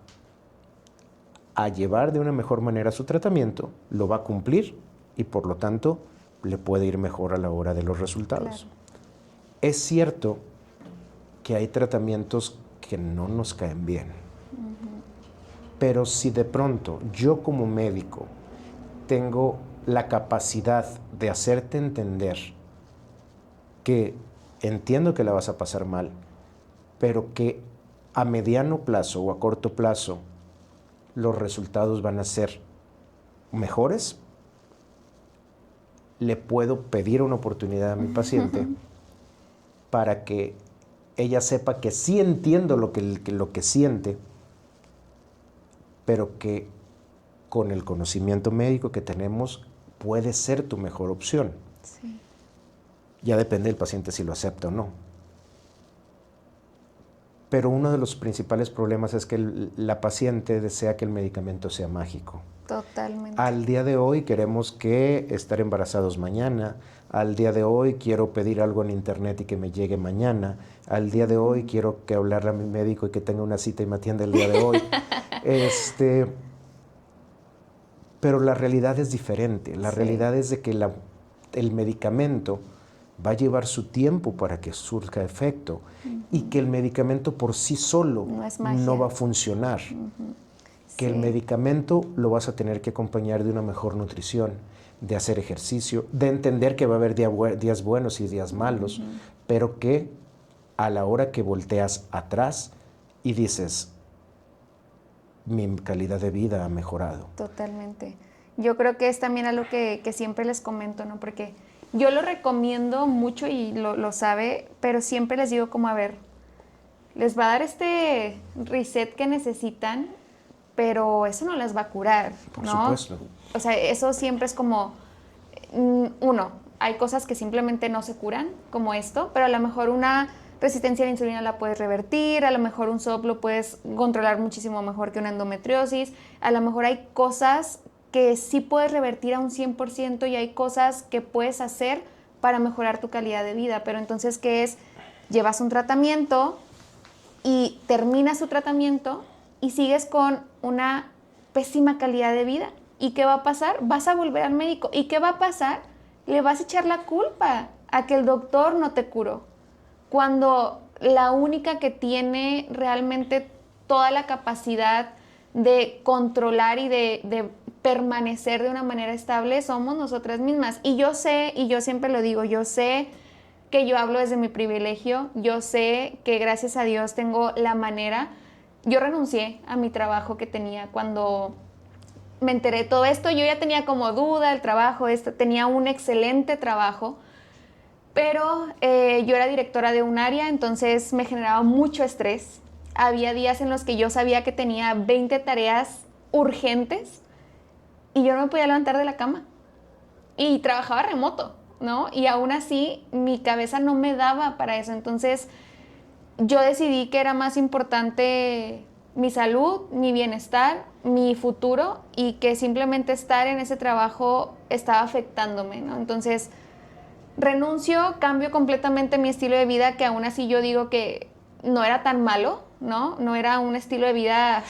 a llevar de una mejor manera su tratamiento, lo va a cumplir y por lo tanto le puede ir mejor a la hora de los resultados. Claro. Es cierto que hay tratamientos que no nos caen bien, pero si de pronto yo como médico tengo la capacidad de hacerte entender que entiendo que la vas a pasar mal, pero que a mediano plazo o a corto plazo los resultados van a ser mejores, le puedo pedir una oportunidad a mi paciente para que ella sepa que sí entiendo lo que siente, pero que con el conocimiento médico que tenemos puede ser tu mejor opción. Sí. Ya depende del paciente si lo acepta o no. Pero uno de los principales problemas es que la paciente desea que el medicamento sea mágico. Totalmente. Al día de hoy queremos que estar embarazados mañana. Al día de hoy quiero pedir algo en internet y que me llegue mañana. Al día de hoy quiero que hablarle a mi médico y que tenga una cita y me atienda el día de hoy. Pero la realidad es diferente. La realidad es de que el medicamento va a llevar su tiempo para que surja efecto y que el medicamento por sí solo no va a funcionar. Que el medicamento lo vas a tener que acompañar de una mejor nutrición, de hacer ejercicio, de entender que va a haber días buenos y días malos, pero que a la hora que volteas atrás y dices, mi calidad de vida ha mejorado. Totalmente. Yo creo que es también algo que siempre les comento, ¿no? Porque yo lo recomiendo mucho y lo sabe, pero siempre les digo como, a ver, les va a dar este reset que necesitan, pero eso no les va a curar, ¿no? Por supuesto. O sea, eso siempre es como, uno, hay cosas que simplemente no se curan, como esto, pero a lo mejor una resistencia a la insulina la puedes revertir, a lo mejor un SOP lo puedes controlar muchísimo mejor que una endometriosis, a lo mejor hay cosas que sí puedes revertir a un 100% y hay cosas que puedes hacer para mejorar tu calidad de vida, pero entonces, ¿qué es? Llevas un tratamiento y terminas tu tratamiento y sigues con una pésima calidad de vida. ¿Y qué va a pasar? Vas a volver al médico. ¿Y qué va a pasar? Le vas a echar la culpa a que el doctor no te curó. Cuando la única que tiene realmente toda la capacidad de controlar y de permanecer de una manera estable somos nosotras mismas. Y yo sé, y yo siempre lo digo, yo sé que yo hablo desde mi privilegio, yo sé que gracias a Dios tengo la manera. Yo renuncié a mi trabajo que tenía cuando me enteré de todo esto. Yo ya tenía como duda el trabajo, tenía un excelente trabajo, pero yo era directora de un área, entonces me generaba mucho estrés. Había días en los que yo sabía que tenía 20 tareas urgentes y yo no me podía levantar de la cama. Y trabajaba remoto, ¿no? Y aún así mi cabeza no me daba para eso. Entonces yo decidí que era más importante mi salud, mi bienestar, mi futuro y que simplemente estar en ese trabajo estaba afectándome, ¿no? Entonces renuncio, cambio completamente mi estilo de vida, que aún así yo digo que no era tan malo, ¿no? No era un estilo de vida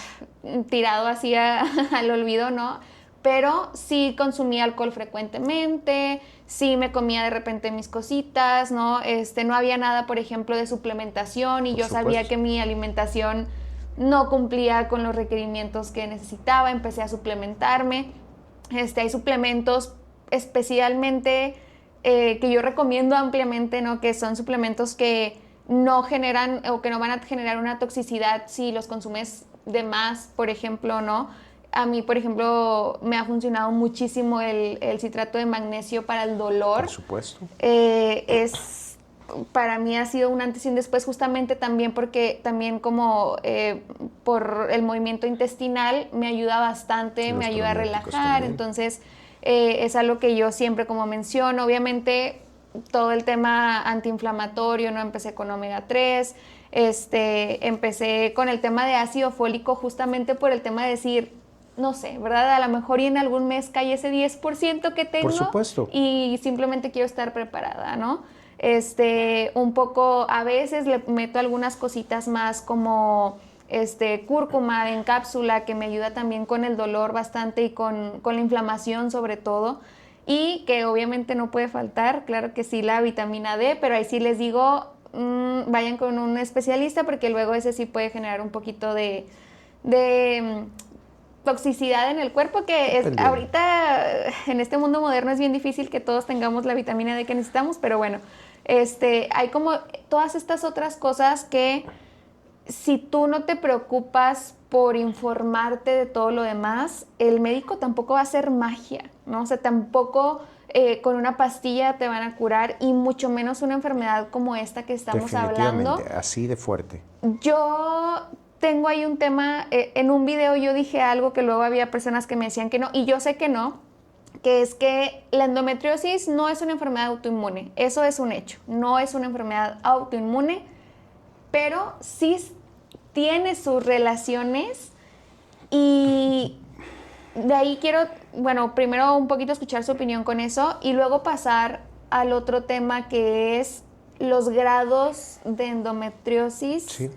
tirado así al olvido, ¿no? Pero sí consumía alcohol frecuentemente, sí me comía de repente mis cositas, ¿no? No había nada, por ejemplo, de suplementación y yo sabía que mi alimentación no cumplía con los requerimientos que necesitaba, empecé a suplementarme. Hay suplementos especialmente que yo recomiendo ampliamente, ¿no? Que son suplementos que no generan o que no van a generar una toxicidad si los consumes de más, por ejemplo, ¿no? A mí, por ejemplo, me ha funcionado muchísimo el citrato de magnesio para el dolor. Por supuesto. Para mí ha sido un antes y un después, justamente también porque también como por el movimiento intestinal me ayuda bastante, me ayuda a relajar. También. Entonces, es algo que yo siempre como menciono. Obviamente, todo el tema antiinflamatorio, ¿no? Empecé con omega 3, empecé con el tema de ácido fólico justamente por el tema de decir, no sé, ¿verdad? A lo mejor y en algún mes cae ese 10% que tengo. Por supuesto. Y simplemente quiero estar preparada, ¿no? Un poco, a veces le meto algunas cositas más como cúrcuma en cápsula que me ayuda también con el dolor bastante y con la inflamación sobre todo. Y que obviamente no puede faltar, claro que sí, la vitamina D, pero ahí sí les digo, vayan con un especialista porque luego ese sí puede generar un poquito de toxicidad en el cuerpo, que es, ahorita en este mundo moderno es bien difícil que todos tengamos la vitamina D que necesitamos, pero bueno, hay como todas estas otras cosas que si tú no te preocupas por informarte de todo lo demás, el médico tampoco va a hacer magia, ¿no? O sea, tampoco con una pastilla te van a curar y mucho menos una enfermedad como esta que estamos hablando. Así de fuerte. Yo tengo ahí un tema, en un video yo dije algo que luego había personas que me decían que no, y yo sé que no, que es que la endometriosis no es una enfermedad autoinmune, eso es un hecho, no es una enfermedad autoinmune, pero sí tiene sus relaciones y de ahí quiero, bueno, primero un poquito escuchar su opinión con eso y luego pasar al otro tema que es los grados de endometriosis, Sí.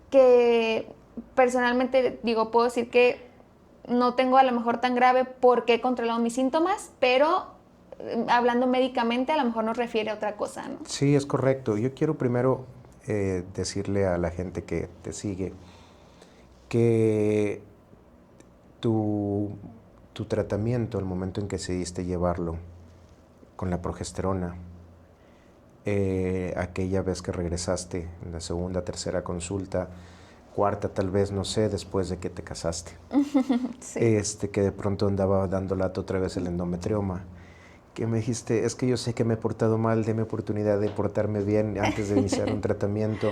que personalmente digo, puedo decir que no tengo a lo mejor tan grave porque he controlado mis síntomas, pero hablando médicamente a lo mejor nos refiere a otra cosa, ¿no? Sí, es correcto. Yo quiero primero decirle a la gente que te sigue que tu tratamiento, el momento en que decidiste llevarlo con la progesterona, aquella vez que regresaste en la segunda, tercera consulta, cuarta tal vez, no sé, después de que te casaste, Sí. que de pronto andaba dando lata otra vez el endometrioma, que me dijiste, es que yo sé que me he portado mal, deme oportunidad de portarme bien antes de iniciar un tratamiento,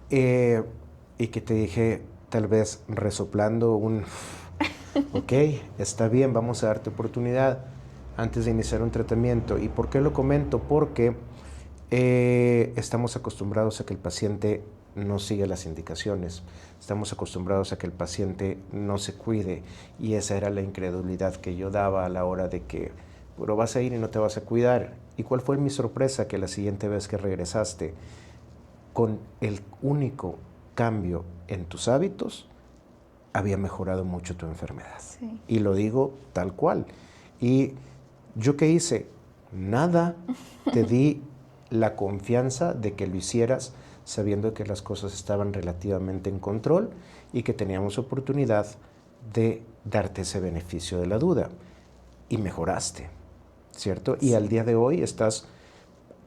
y que te dije, tal vez resoplando ok, está bien, vamos a darte oportunidad antes de iniciar un tratamiento. ¿Y por qué lo comento? Porque estamos acostumbrados a que el paciente no siga las indicaciones, estamos acostumbrados a que el paciente no se cuide, y esa era la incredulidad que yo daba a la hora de que, pero vas a ir y no te vas a cuidar. ¿Y cuál fue mi sorpresa? Que la siguiente vez que regresaste, con el único cambio en tus hábitos, había mejorado mucho tu enfermedad. Sí. Y lo digo tal cual. ¿Y yo qué hice? Nada. Te di la confianza de que lo hicieras sabiendo que las cosas estaban relativamente en control y que teníamos oportunidad de darte ese beneficio de la duda. Y mejoraste, ¿cierto? Sí. Y al día de hoy estás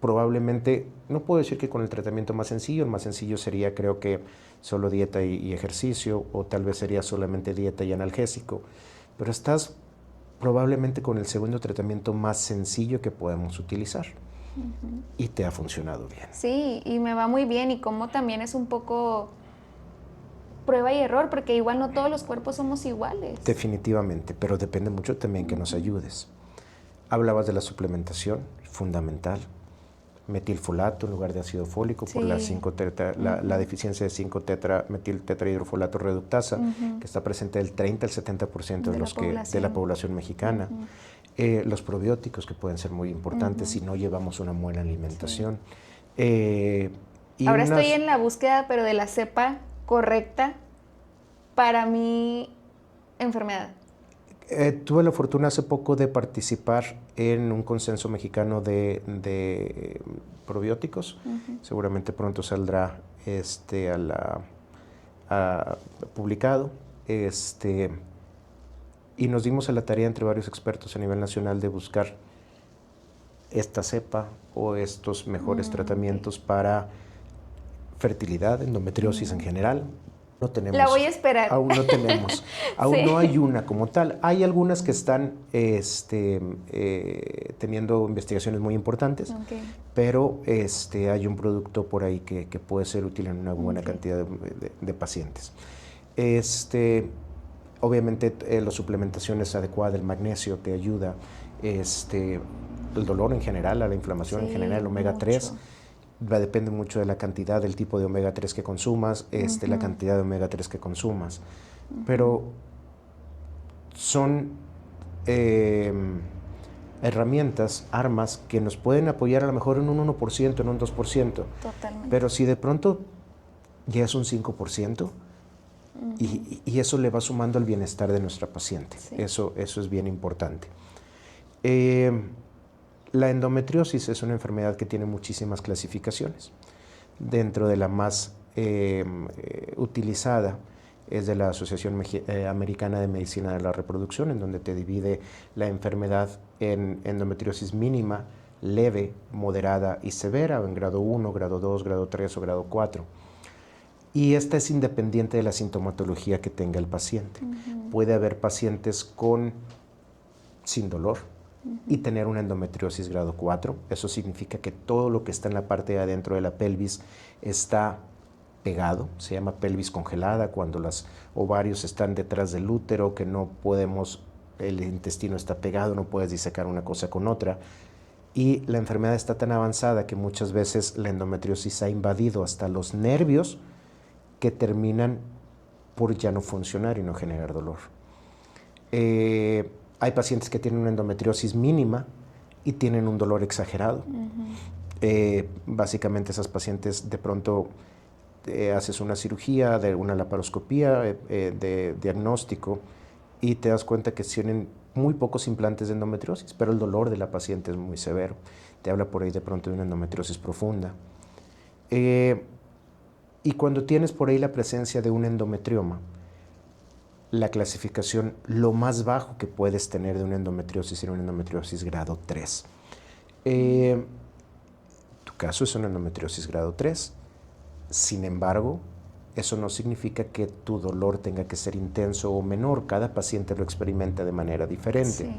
probablemente, no puedo decir que con el tratamiento más sencillo, el más sencillo sería, creo que, solo dieta y ejercicio, o tal vez sería solamente dieta y analgésico, pero estás probablemente con el segundo tratamiento más sencillo que podemos utilizar. Y te ha funcionado bien. Sí, y me va muy bien, y como también es un poco prueba y error, porque igual no todos los cuerpos somos iguales. Definitivamente, pero depende mucho también que nos ayudes. Hablabas de la suplementación, fundamental. Metilfolato en lugar de ácido fólico, por la, la deficiencia de 5-tetra-metiltetrahidrofolato reductasa, que está presente del 30 al 70% de la población mexicana. Los probióticos, que pueden ser muy importantes si no llevamos una buena alimentación. Y ahora estoy en la búsqueda, pero de la cepa correcta para mi enfermedad. Tuve la fortuna hace poco de participar en un consenso mexicano de probióticos. Seguramente pronto saldrá publicado. Y nos dimos a la tarea entre varios expertos a nivel nacional de buscar esta cepa o estos mejores tratamientos para fertilidad, endometriosis en general. No tenemos, la voy a esperar. Aún no tenemos. Aún sí. No hay una como tal. Hay algunas que están teniendo investigaciones muy importantes, pero hay un producto por ahí que puede ser útil en una buena cantidad de pacientes. Obviamente la suplementación es adecuada, el magnesio te ayuda, el dolor en general, a la inflamación en general, el omega 3. Depende mucho de la cantidad, del tipo de omega 3 que consumas, la cantidad de omega 3 que consumas. Pero son herramientas, armas que nos pueden apoyar a lo mejor en un 1%, en un 2%. Totalmente. Pero si de pronto ya es un 5%, y eso le va sumando al bienestar de nuestra paciente. Sí. Eso es bien importante. La endometriosis es una enfermedad que tiene muchísimas clasificaciones. Dentro de la más utilizada es de la Asociación Americana de Medicina de la Reproducción, en donde te divide la enfermedad en endometriosis mínima, leve, moderada y severa, o en grado 1, grado 2, grado 3 o grado 4. Y esta es independiente de la sintomatología que tenga el paciente. Puede haber pacientes sin dolor, y tener una endometriosis grado 4. Eso significa que todo lo que está en la parte de adentro de la pelvis está pegado. Se llama pelvis congelada, cuando los ovarios están detrás del útero, que no podemos el intestino está pegado, no puedes disecar una cosa con otra. Y la enfermedad está tan avanzada que muchas veces la endometriosis ha invadido hasta los nervios que terminan por ya no funcionar y no generar dolor. Hay pacientes que tienen una endometriosis mínima y tienen un dolor exagerado. Básicamente esas pacientes de pronto haces una cirugía, una laparoscopía de diagnóstico y te das cuenta que tienen muy pocos implantes de endometriosis, pero el dolor de la paciente es muy severo. Te habla por ahí de pronto de una endometriosis profunda. Y cuando tienes por ahí la presencia de un endometrioma, la clasificación, lo más bajo que puedes tener de una endometriosis es una endometriosis grado 3. Tu caso es una endometriosis grado 3. Sin embargo, eso no significa que tu dolor tenga que ser intenso o menor. Cada paciente lo experimenta de manera diferente. Sí.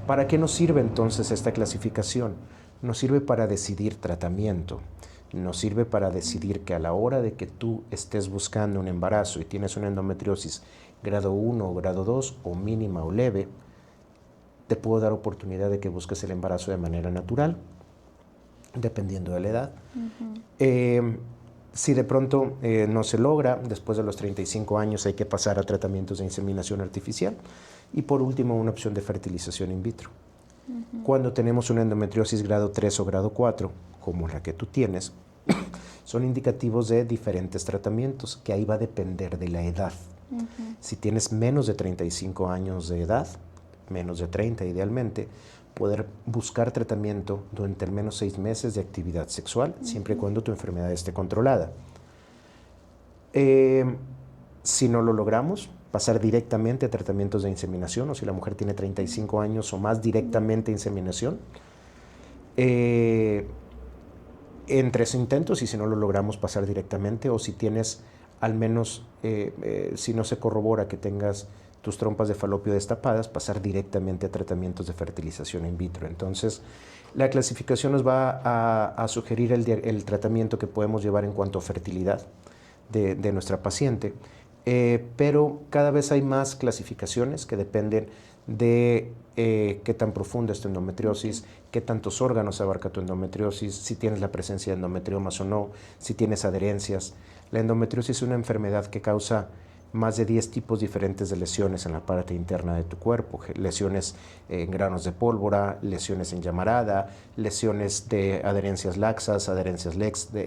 ¿Para qué nos sirve entonces esta clasificación? Nos sirve para decidir tratamiento. Nos sirve para decidir que a la hora de que tú estés buscando un embarazo y tienes una endometriosis grado 1 o grado 2 o mínima o leve, te puedo dar oportunidad de que busques el embarazo de manera natural, dependiendo de la edad. Si de pronto no se logra, después de los 35 años hay que pasar a tratamientos de inseminación artificial. Y por último, una opción de fertilización in vitro. Cuando tenemos una endometriosis grado 3 o grado 4, como la que tú tienes, son indicativos de diferentes tratamientos, que ahí va a depender de la edad. Si tienes menos de 35 años de edad, menos de 30 idealmente, poder buscar tratamiento durante al menos 6 meses de actividad sexual, siempre y cuando tu enfermedad esté controlada. Si no lo logramos, pasar directamente a tratamientos de inseminación, o si la mujer tiene 35 años o más, directamente a inseminación. En 3 intentos, y si no lo logramos, pasar directamente, o si tienes al menos, si no se corrobora que tengas tus trompas de falopio destapadas, pasar directamente a tratamientos de fertilización in vitro. Entonces, la clasificación nos va a sugerir el tratamiento que podemos llevar en cuanto a fertilidad de nuestra paciente, pero cada vez hay más clasificaciones que dependen de qué tan profunda es tu endometriosis, qué tantos órganos abarca tu endometriosis, si tienes la presencia de endometriomas o no, si tienes adherencias. La endometriosis es una enfermedad que causa más de 10 tipos diferentes de lesiones en la parte interna de tu cuerpo, lesiones en granos de pólvora, lesiones en llamarada, lesiones de adherencias laxas, adherencias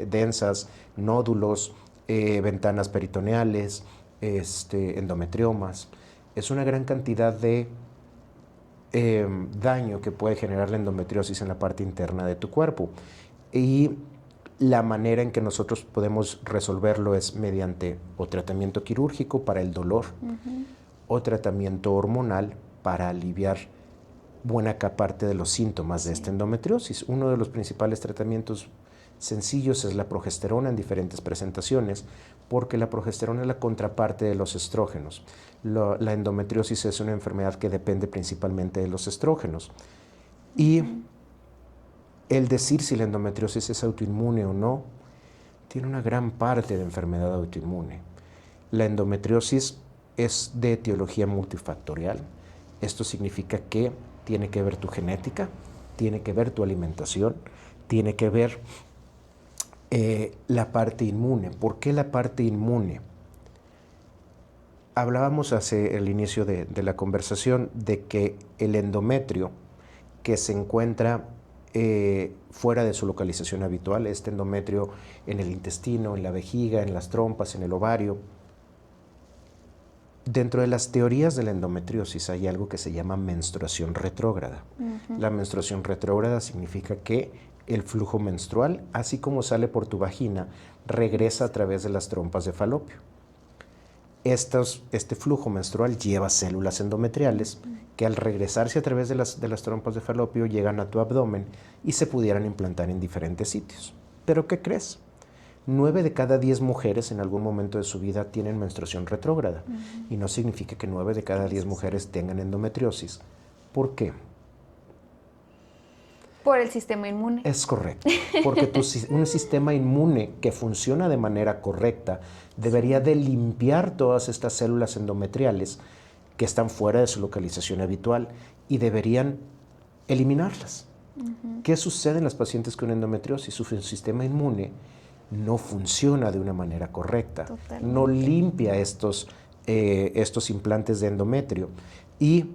densas, nódulos, ventanas peritoneales, endometriomas. Es una gran cantidad de daño que puede generar la endometriosis en la parte interna de tu cuerpo. Y la manera en que nosotros podemos resolverlo es mediante o tratamiento quirúrgico para el dolor o tratamiento hormonal para aliviar buena parte de los síntomas de esta endometriosis. Uno de los principales tratamientos sencillos es la progesterona en diferentes presentaciones, porque la progesterona es la contraparte de los estrógenos. La endometriosis es una enfermedad que depende principalmente de los estrógenos. Y el decir si la endometriosis es autoinmune o no, tiene una gran parte de enfermedad autoinmune. La endometriosis es de etiología multifactorial. Esto significa que tiene que ver tu genética, tiene que ver tu alimentación, tiene que ver la parte inmune. ¿Por qué la parte inmune? Hablábamos hace el inicio de la conversación de que el endometrio que se encuentra fuera de su localización habitual, este endometrio en el intestino, en la vejiga, en las trompas, en el ovario. Dentro de las teorías de la endometriosis hay algo que se llama menstruación retrógrada. La menstruación retrógrada significa que el flujo menstrual, así como sale por tu vagina, regresa a través de las trompas de falopio. Este flujo menstrual lleva células endometriales que al regresarse a través de las trompas de falopio llegan a tu abdomen y se pudieran implantar en diferentes sitios. ¿Pero qué crees? 9 de cada 10 mujeres en algún momento de su vida tienen menstruación retrógrada. Y no significa que 9 de cada 10 mujeres tengan endometriosis. ¿Por qué? Por el sistema inmune. Es correcto, porque un sistema inmune que funciona de manera correcta debería de limpiar todas estas células endometriales que están fuera de su localización habitual y deberían eliminarlas. ¿Qué sucede en las pacientes con endometriosis? Su sistema inmune no funciona de una manera correcta, no limpia estos implantes de endometrio y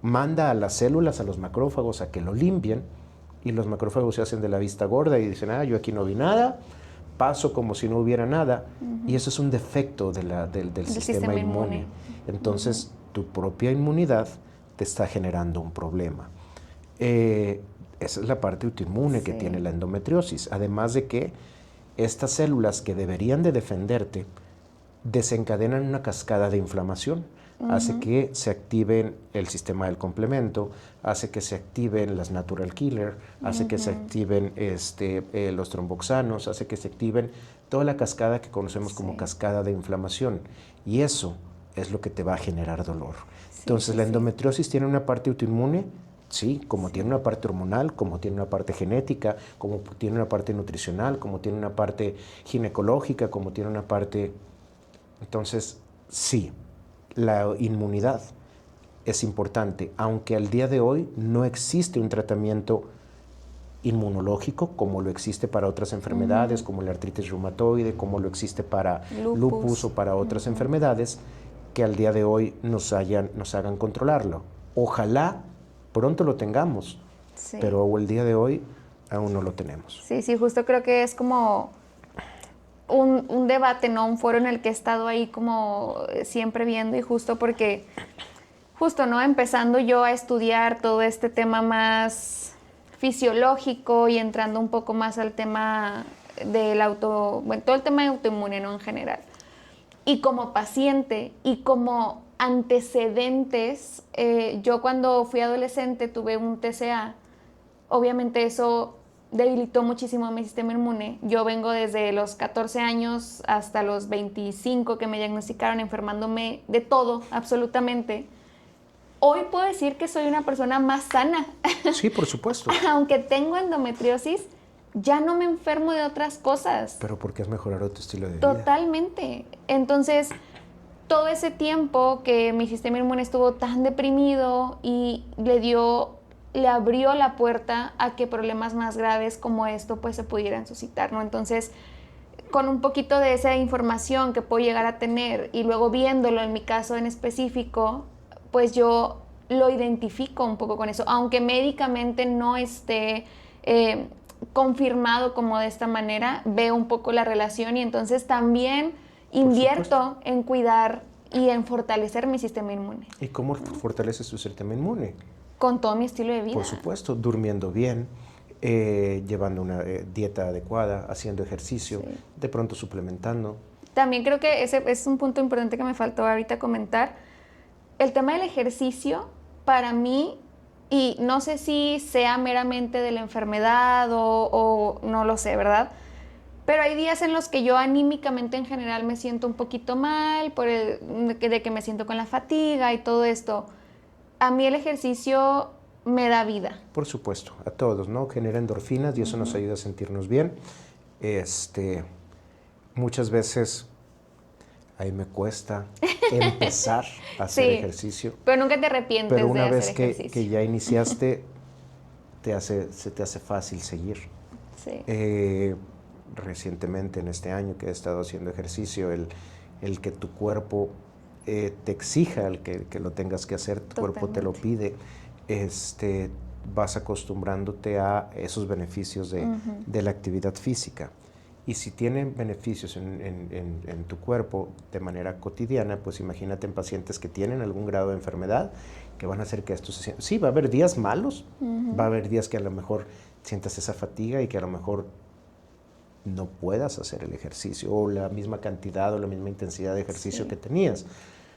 manda a las células, a los macrófagos, a que lo limpien, y los macrófagos se hacen de la vista gorda y dicen, yo aquí no vi nada, paso como si no hubiera nada, y eso es un defecto del sistema inmune. Entonces, tu propia inmunidad te está generando un problema. Esa es la parte autoinmune que tiene la endometriosis, además de que estas células que deberían de defenderte desencadenan una cascada de inflamación. Hace que se activen el sistema del complemento, hace que se activen las natural killer, hace que se activen los tromboxanos, hace que se activen toda la cascada que conocemos como cascada de inflamación. Y eso es lo que te va a generar dolor. Entonces, la endometriosis tiene una parte autoinmune, sí, como tiene una parte hormonal, como tiene una parte genética, como tiene una parte nutricional, como tiene una parte ginecológica, como tiene una parte... Entonces, sí, la inmunidad es importante, aunque al día de hoy no existe un tratamiento inmunológico como lo existe para otras enfermedades, como la artritis reumatoide, como lo existe para lupus o para otras enfermedades que al día de hoy nos hagan controlarlo. Ojalá pronto lo tengamos, pero el día de hoy aún no lo tenemos. Sí, justo creo que es como un debate, ¿no? Un foro en el que he estado ahí como siempre viendo, y justo porque, ¿no? Empezando yo a estudiar todo este tema más fisiológico y entrando un poco más al tema del todo el tema de autoinmune, ¿no? En general. Y como paciente y como antecedentes, yo cuando fui adolescente tuve un TCA, obviamente eso debilitó muchísimo mi sistema inmune. Yo vengo desde los 14 años hasta los 25 que me diagnosticaron, enfermándome de todo, absolutamente. Hoy puedo decir que soy una persona más sana. Sí, por supuesto. Aunque tengo endometriosis, ya no me enfermo de otras cosas. Pero porque has mejorado tu estilo de vida. Totalmente. Entonces, todo ese tiempo que mi sistema inmune estuvo tan deprimido y le abrió la puerta a que problemas más graves como esto pues se pudieran suscitar, ¿no? Entonces, con un poquito de esa información que puedo llegar a tener y luego viéndolo en mi caso en específico, pues yo lo identifico un poco con eso, aunque médicamente no esté confirmado como de esta manera, veo un poco la relación y entonces también invierto en cuidar y en fortalecer mi sistema inmune. ¿Y cómo fortaleces tu sistema inmune? Con todo mi estilo de vida. Por supuesto, durmiendo bien, llevando una dieta adecuada, haciendo ejercicio, de pronto suplementando. También creo que ese es un punto importante que me faltó ahorita comentar. El tema del ejercicio, para mí, y no sé si sea meramente de la enfermedad o no lo sé, ¿verdad? Pero hay días en los que yo anímicamente en general me siento un poquito mal, de que me siento con la fatiga y todo esto. A mí el ejercicio me da vida. Por supuesto, a todos, ¿no? Genera endorfinas y eso nos ayuda a sentirnos bien. Muchas veces a mí me cuesta empezar a hacer ejercicio. Pero nunca te arrepientes de hacer ejercicio. Pero una vez que ya iniciaste, se te hace fácil seguir. Sí. Recientemente, en este año que he estado haciendo ejercicio, el que tu cuerpo te exija el que lo tengas que hacer, tu cuerpo te lo pide, vas acostumbrándote a esos beneficios de la actividad física. Y si tienen beneficios en tu cuerpo de manera cotidiana, pues imagínate en pacientes que tienen algún grado de enfermedad, que van a hacer que esto se sienta. Sí, va a haber días malos, va a haber días que a lo mejor sientas esa fatiga y que a lo mejor no puedas hacer el ejercicio o la misma cantidad o la misma intensidad de ejercicio que tenías.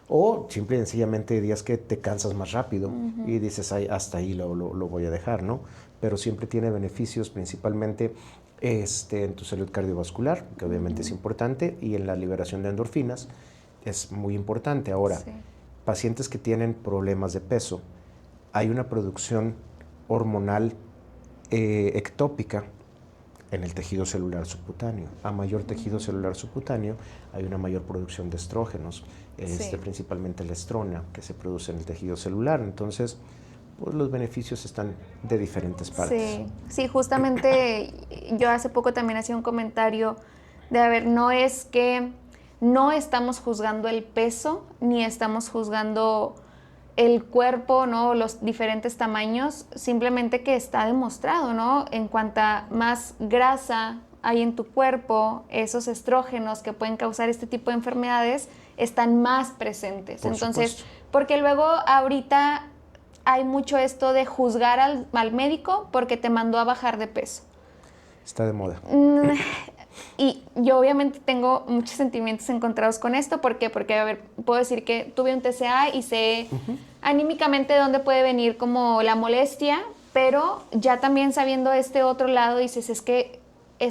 O simple y sencillamente días que te cansas más rápido y dices, ay, hasta ahí lo voy a dejar, ¿no? Pero siempre tiene beneficios, principalmente en tu salud cardiovascular, que obviamente es importante, y en la liberación de endorfinas es muy importante. Ahora, pacientes que tienen problemas de peso, hay una producción hormonal ectópica en el tejido celular subcutáneo. A mayor tejido celular subcutáneo hay una mayor producción de estrógenos, principalmente la estrona que se produce en el tejido celular. Entonces, pues los beneficios están de diferentes partes. Sí, justamente yo hace poco también hacía un comentario de, a ver, no es que no estamos juzgando el peso, ni estamos juzgando el cuerpo, ¿no? Los diferentes tamaños, simplemente que está demostrado, ¿no? En cuanta más grasa hay en tu cuerpo, esos estrógenos que pueden causar este tipo de enfermedades están más presentes. Entonces, porque luego ahorita hay mucho esto de juzgar al médico porque te mandó a bajar de peso. Está de moda. Y yo obviamente tengo muchos sentimientos encontrados con esto. ¿Por qué? Porque, a ver, puedo decir que tuve un TCA y sé anímicamente de dónde puede venir como la molestia, pero ya también sabiendo este otro lado dices, es que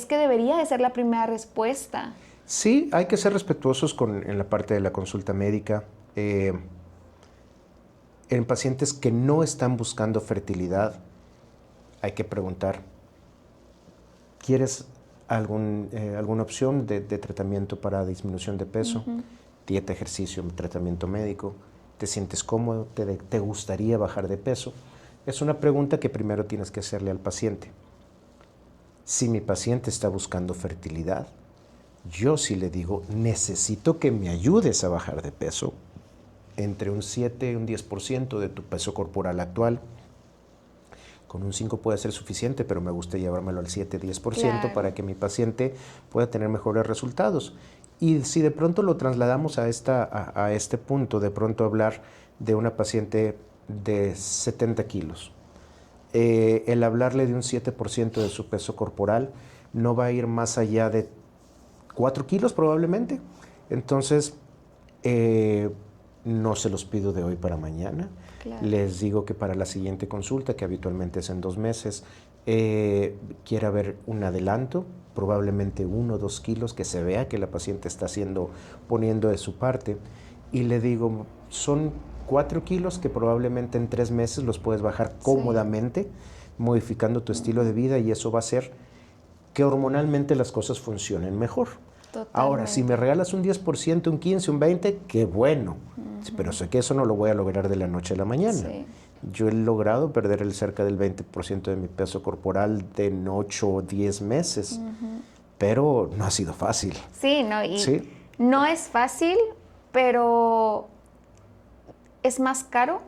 debería de ser la primera respuesta. Sí, hay que ser respetuosos en la parte de la consulta médica. En pacientes que no están buscando fertilidad, hay que preguntar, ¿quieres alguna opción de tratamiento para disminución de peso? Dieta, ejercicio, tratamiento médico. ¿Te sientes cómodo? ¿Te gustaría bajar de peso? Es una pregunta que primero tienes que hacerle al paciente. Si mi paciente está buscando fertilidad, yo sí le digo, necesito que me ayudes a bajar de peso entre un 7 y un 10% de tu peso corporal actual. Con un 5 puede ser suficiente, pero me gusta llevármelo al 7-10% para que mi paciente pueda tener mejores resultados. Y si de pronto lo trasladamos a este punto, de pronto hablar de una paciente de 70 kilos, el hablarle de un 7% de su peso corporal no va a ir más allá de 4 kilos probablemente. Entonces, no se los pido de hoy para mañana. Claro. Les digo que para la siguiente consulta, que habitualmente es en 2 meses, quiera ver un adelanto, probablemente 1 o 2 kilos, que se vea que la paciente está poniendo de su parte. Y le digo, son 4 kilos que probablemente en 3 meses los puedes bajar cómodamente, modificando tu estilo de vida, y eso va a hacer que hormonalmente las cosas funcionen mejor. Totalmente. Ahora, si me regalas un 10%, un 15%, un 20%, qué bueno. Pero sé que eso no lo voy a lograr de la noche a la mañana. Yo he logrado perder cerca del 20% de mi peso corporal en 8 o 10 meses. Pero no ha sido fácil. Sí, no es fácil, pero es más caro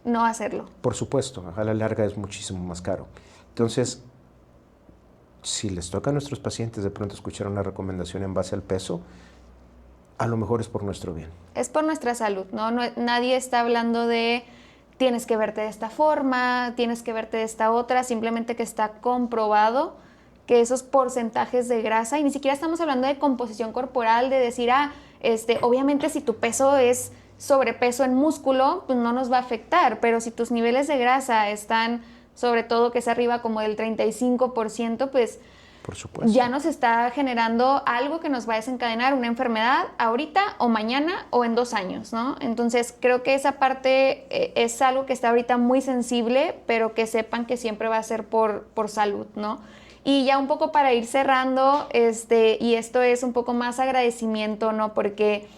no hacerlo. Por supuesto, a la larga es muchísimo más caro. Entonces, si les toca a nuestros pacientes de pronto escuchar una recomendación en base al peso, a lo mejor es por nuestro bien. Es por nuestra salud, ¿no? Nadie está hablando de tienes que verte de esta forma, tienes que verte de esta otra, simplemente que está comprobado que esos porcentajes de grasa, y ni siquiera estamos hablando de composición corporal, de decir, obviamente si tu peso es sobrepeso en músculo, pues no nos va a afectar, pero si tus niveles de grasa están, sobre todo que es arriba como del 35%, pues por supuesto, ya nos está generando algo que nos va a desencadenar una enfermedad ahorita o mañana o en 2 años, ¿no? Entonces creo que esa parte es algo que está ahorita muy sensible, pero que sepan que siempre va a ser por salud, ¿no? Y ya un poco para ir cerrando, y esto es un poco más agradecimiento, ¿no? Porque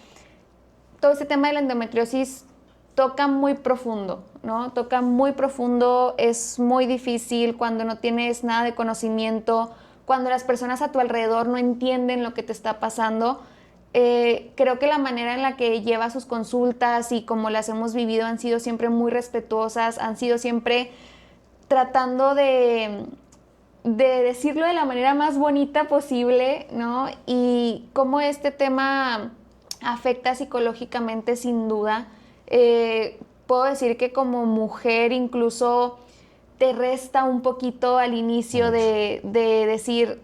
todo este tema de la endometriosis toca muy profundo, ¿no? Toca muy profundo, es muy difícil cuando no tienes nada de conocimiento, cuando las personas a tu alrededor no entienden lo que te está pasando. Creo que la manera en la que lleva sus consultas y como las hemos vivido han sido siempre muy respetuosas, han sido siempre tratando de decirlo de la manera más bonita posible, ¿no? Y cómo este tema afecta psicológicamente, sin duda. Puedo decir que como mujer incluso te resta un poquito al inicio de decir,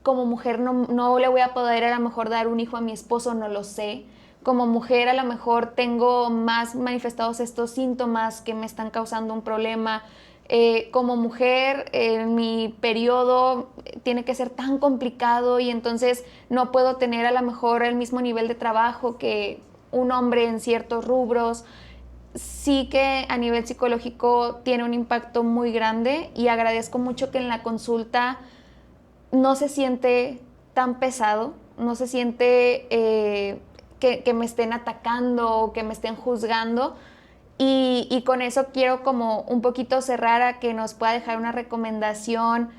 como mujer no le voy a poder a lo mejor dar un hijo a mi esposo, no lo sé. Como mujer a lo mejor tengo más manifestados estos síntomas que me están causando un problema. Como mujer, mi periodo tiene que ser tan complicado y entonces no puedo tener a lo mejor el mismo nivel de trabajo que un hombre en ciertos rubros. Sí que a nivel psicológico tiene un impacto muy grande y agradezco mucho que en la consulta no se siente tan pesado, no se siente que me estén atacando o que me estén juzgando. Y con eso quiero como un poquito cerrar a que nos pueda dejar una recomendación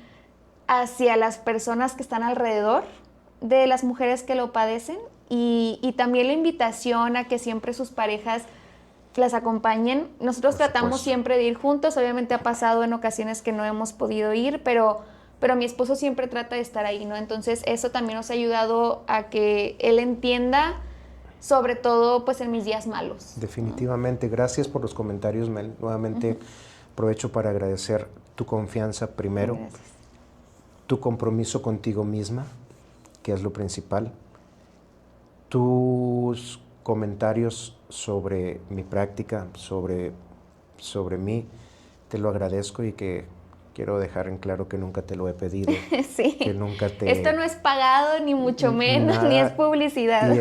hacia las personas que están alrededor de las mujeres que lo padecen y también la invitación a que siempre sus parejas las acompañen. Nosotros tratamos siempre de ir juntos, obviamente ha pasado en ocasiones que no hemos podido ir, pero mi esposo siempre trata de estar ahí, ¿no? Entonces eso también nos ha ayudado a que él entienda, sobre todo pues en mis días malos. Definitivamente, gracias por los comentarios, Mel. Nuevamente aprovecho para agradecer tu confianza primero, Gracias. tu compromiso contigo misma, que es lo principal, tus comentarios sobre mi práctica, sobre mí, te lo agradezco y que quiero dejar en claro que nunca te lo he pedido. Sí. Que nunca te... Esto no es pagado, ni mucho menos, nada, ni es publicidad.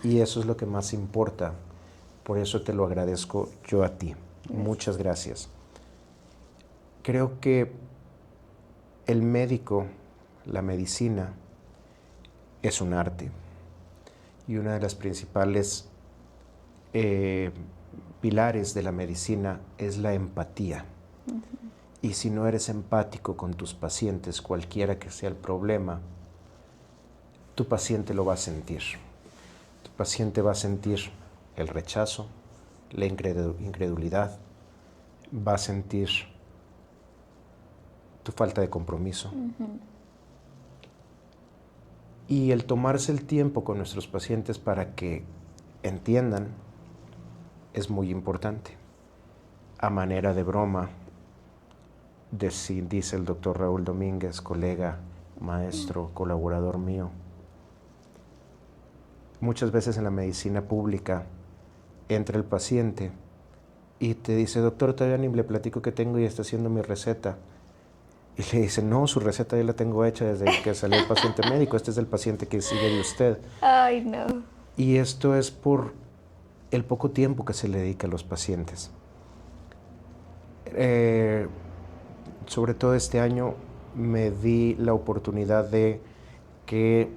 Y eso es lo que más importa. Por eso te lo agradezco yo a ti. Gracias. Muchas gracias. Creo que el médico, la medicina, es un arte. Y una de las principales pilares de la medicina es la empatía. Y si no eres empático con tus pacientes, cualquiera que sea el problema, tu paciente lo va a sentir. Tu paciente va a sentir el rechazo, la incredulidad, va a sentir tu falta de compromiso. Y el tomarse el tiempo con nuestros pacientes para que entiendan es muy importante. A manera de broma, dice el doctor Raúl Domínguez, colega, maestro, colaborador mío, muchas veces en la medicina pública entra el paciente y te dice, doctor, todavía ni le platico que tengo y está haciendo mi receta. Y le dice, no, su receta ya la tengo hecha desde que salió el paciente médico, este es el paciente que sigue de usted. Ay, no. Y esto es por el poco tiempo que se le dedica a los pacientes. Sobre todo este año me di la oportunidad de que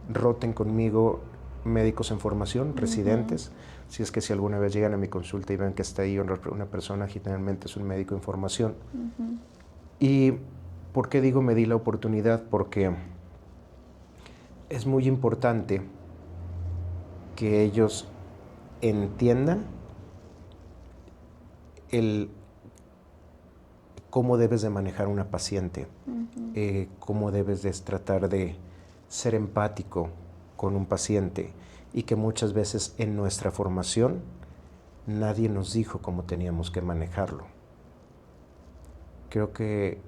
roten conmigo médicos en formación, residentes. Si es que si alguna vez llegan a mi consulta y ven que está ahí una persona, generalmente es un médico en formación. ¿Y por qué digo me di la oportunidad? Porque es muy importante que ellos entiendan cómo debes de manejar una paciente, cómo debes de tratar de ser empático con un paciente y que muchas veces en nuestra formación nadie nos dijo cómo teníamos que manejarlo. Creo que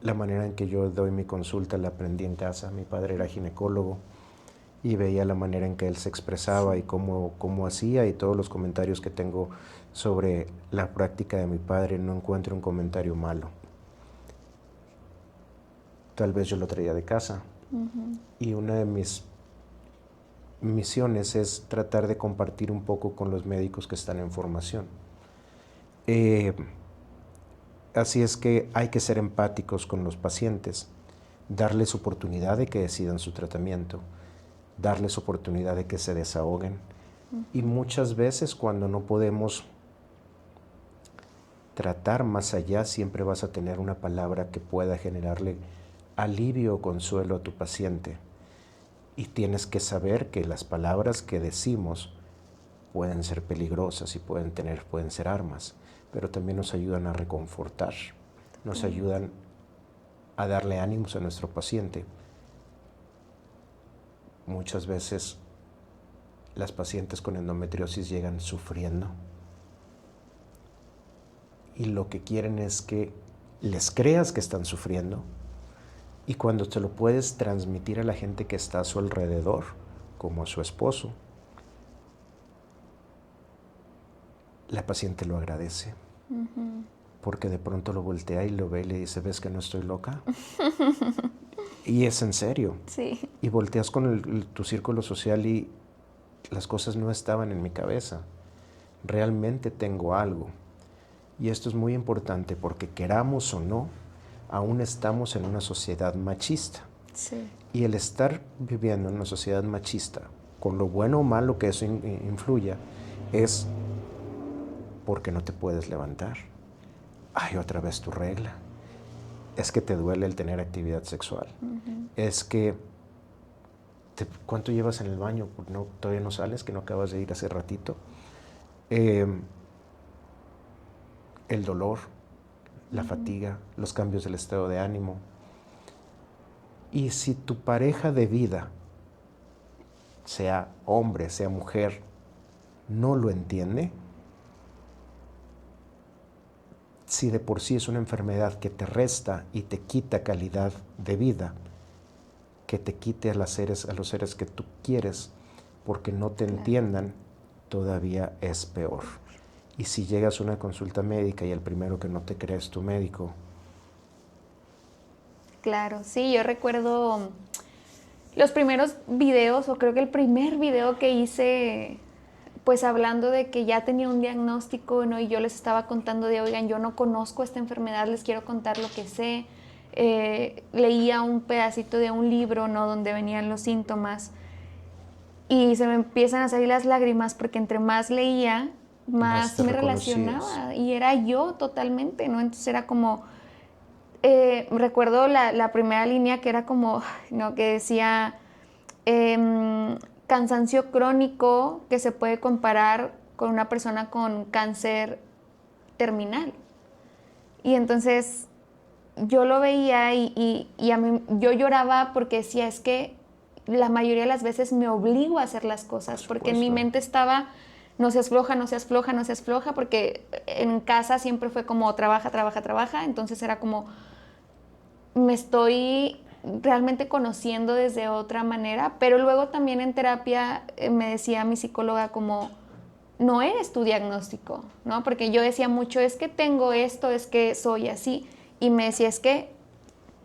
la manera en que yo doy mi consulta la aprendí en casa. Mi padre era ginecólogo y veía la manera en que él se expresaba y cómo hacía, y todos los comentarios que tengo sobre la práctica de mi padre, no encuentro un comentario malo. Tal vez yo lo traía de casa. Y una de mis misiones es tratar de compartir un poco con los médicos que están en formación. Así es que hay que ser empáticos con los pacientes, darles oportunidad de que decidan su tratamiento, darles oportunidad de que se desahoguen. Y muchas veces cuando no podemos tratar más allá, siempre vas a tener una palabra que pueda generarle alivio o consuelo a tu paciente. Y tienes que saber que las palabras que decimos pueden ser peligrosas y pueden ser armas, pero también nos ayudan a reconfortar, nos ayudan a darle ánimos a nuestro paciente. Muchas veces las pacientes con endometriosis llegan sufriendo y lo que quieren es que les creas que están sufriendo, y cuando te lo puedes transmitir a la gente que está a su alrededor, como a su esposo, la paciente lo agradece. Porque de pronto lo voltea y lo ve y le dice, ¿ves que no estoy loca? Y es en serio. Sí. Y volteas con tu círculo social y las cosas no estaban en mi cabeza. Realmente tengo algo. Y esto es muy importante porque, queramos o no, aún estamos en una sociedad machista. Sí. Y el estar viviendo en una sociedad machista, con lo bueno o malo que eso influya, es porque no te puedes levantar. Ay, otra vez tu regla. Es que te duele el tener actividad sexual. Es que, ¿cuánto llevas en el baño? No, todavía no sales, que no acabas de ir hace ratito. El dolor, la fatiga, los cambios del estado de ánimo. Y si tu pareja de vida, sea hombre, sea mujer, no lo entiende, si de por sí es una enfermedad que te resta y te quita calidad de vida, que te quite a los seres que tú quieres, porque no te entiendan, todavía es peor. Y si llegas a una consulta médica y el primero que no te cree es tu médico. Claro, sí, yo recuerdo los primeros videos, o creo que el primer video que hice, pues hablando de que ya tenía un diagnóstico, ¿no? Y yo les estaba contando de, oigan, yo no conozco esta enfermedad, les quiero contar lo que sé. Leía un pedacito de un libro, ¿no? Donde venían los síntomas y se me empiezan a salir las lágrimas porque entre más leía, más me relacionaba y era yo totalmente, ¿no? Entonces era como, recuerdo la primera línea que era como, ¿no? Que decía, cansancio crónico que se puede comparar con una persona con cáncer terminal. Y entonces yo lo veía y a mí, yo lloraba porque decía, es que la mayoría de las veces me obligo a hacer las cosas, porque en mi mente estaba, no seas floja, no seas floja, no seas floja, porque en casa siempre fue como trabaja, trabaja, trabaja, entonces era como, me estoy realmente conociendo desde otra manera, pero luego también en terapia me decía mi psicóloga como, no eres tu diagnóstico, ¿no? Porque yo decía mucho, es que tengo esto, es que soy así, y me decía, es que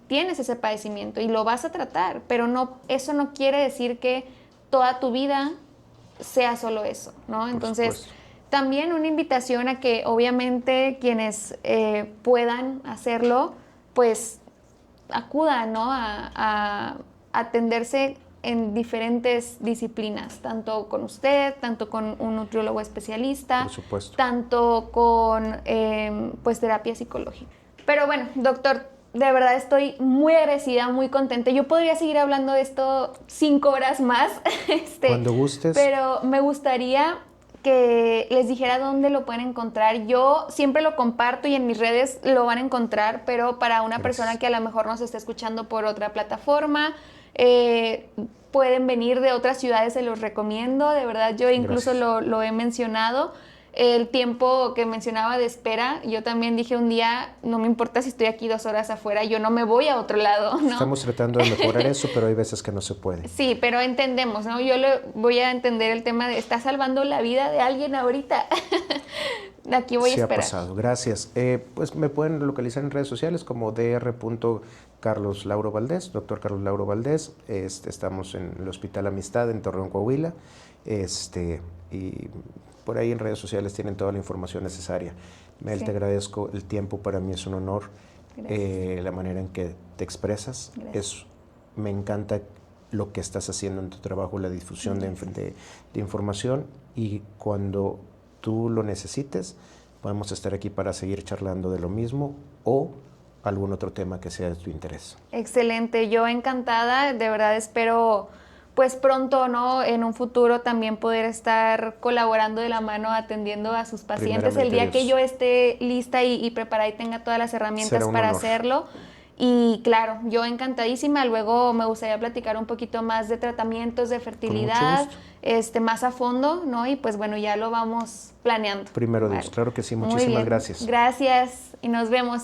tienes ese padecimiento y lo vas a tratar, pero no, eso no quiere decir que toda tu vida sea solo eso, ¿no? Entonces, también una invitación a que obviamente quienes puedan hacerlo, pues acudan, ¿no? A atenderse en diferentes disciplinas, tanto con usted, tanto con un nutriólogo especialista, por supuesto, tanto con pues terapia psicológica. Pero bueno, doctor, de verdad estoy muy agradecida, muy contenta. Yo podría seguir hablando de esto 5 horas más. Cuando gustes. Pero me gustaría que les dijera dónde lo pueden encontrar. Yo siempre lo comparto y en mis redes lo van a encontrar, pero para una persona que a lo mejor nos está escuchando por otra plataforma, pueden venir de otras ciudades, se los recomiendo. De verdad, yo incluso lo he mencionado. El tiempo que mencionaba de espera, yo también dije un día, no me importa si estoy aquí 2 horas afuera, yo no me voy a otro lado, ¿no? Estamos tratando de mejorar eso, pero hay veces que no se puede. Sí, pero entendemos, ¿no? Yo voy a entender el tema de, está salvando la vida de alguien ahorita. Aquí voy a esperar. Sí ha pasado, gracias. Pues me pueden localizar en redes sociales como dr.Carlos Lauro Valdés, doctor Carlos Lauro Valdés. Estamos en el Hospital Amistad en Torreón, Coahuila. Y por ahí en redes sociales tienen toda la información necesaria. Mel, te agradezco el tiempo, para mí es un honor. La manera en que te expresas. Me encanta lo que estás haciendo en tu trabajo, la difusión de información, y cuando tú lo necesites, podemos estar aquí para seguir charlando de lo mismo o algún otro tema que sea de tu interés. Excelente, yo encantada, de verdad espero pues pronto, ¿no? En un futuro también poder estar colaborando de la mano, atendiendo a sus pacientes el día que yo esté lista y preparada y tenga todas las herramientas para hacerlo. Y claro, yo encantadísima. Luego me gustaría platicar un poquito más de tratamientos de fertilidad, más a fondo, ¿no? Y pues bueno, ya lo vamos planeando. Primero Dios, claro que sí. Muchísimas gracias. Gracias y nos vemos.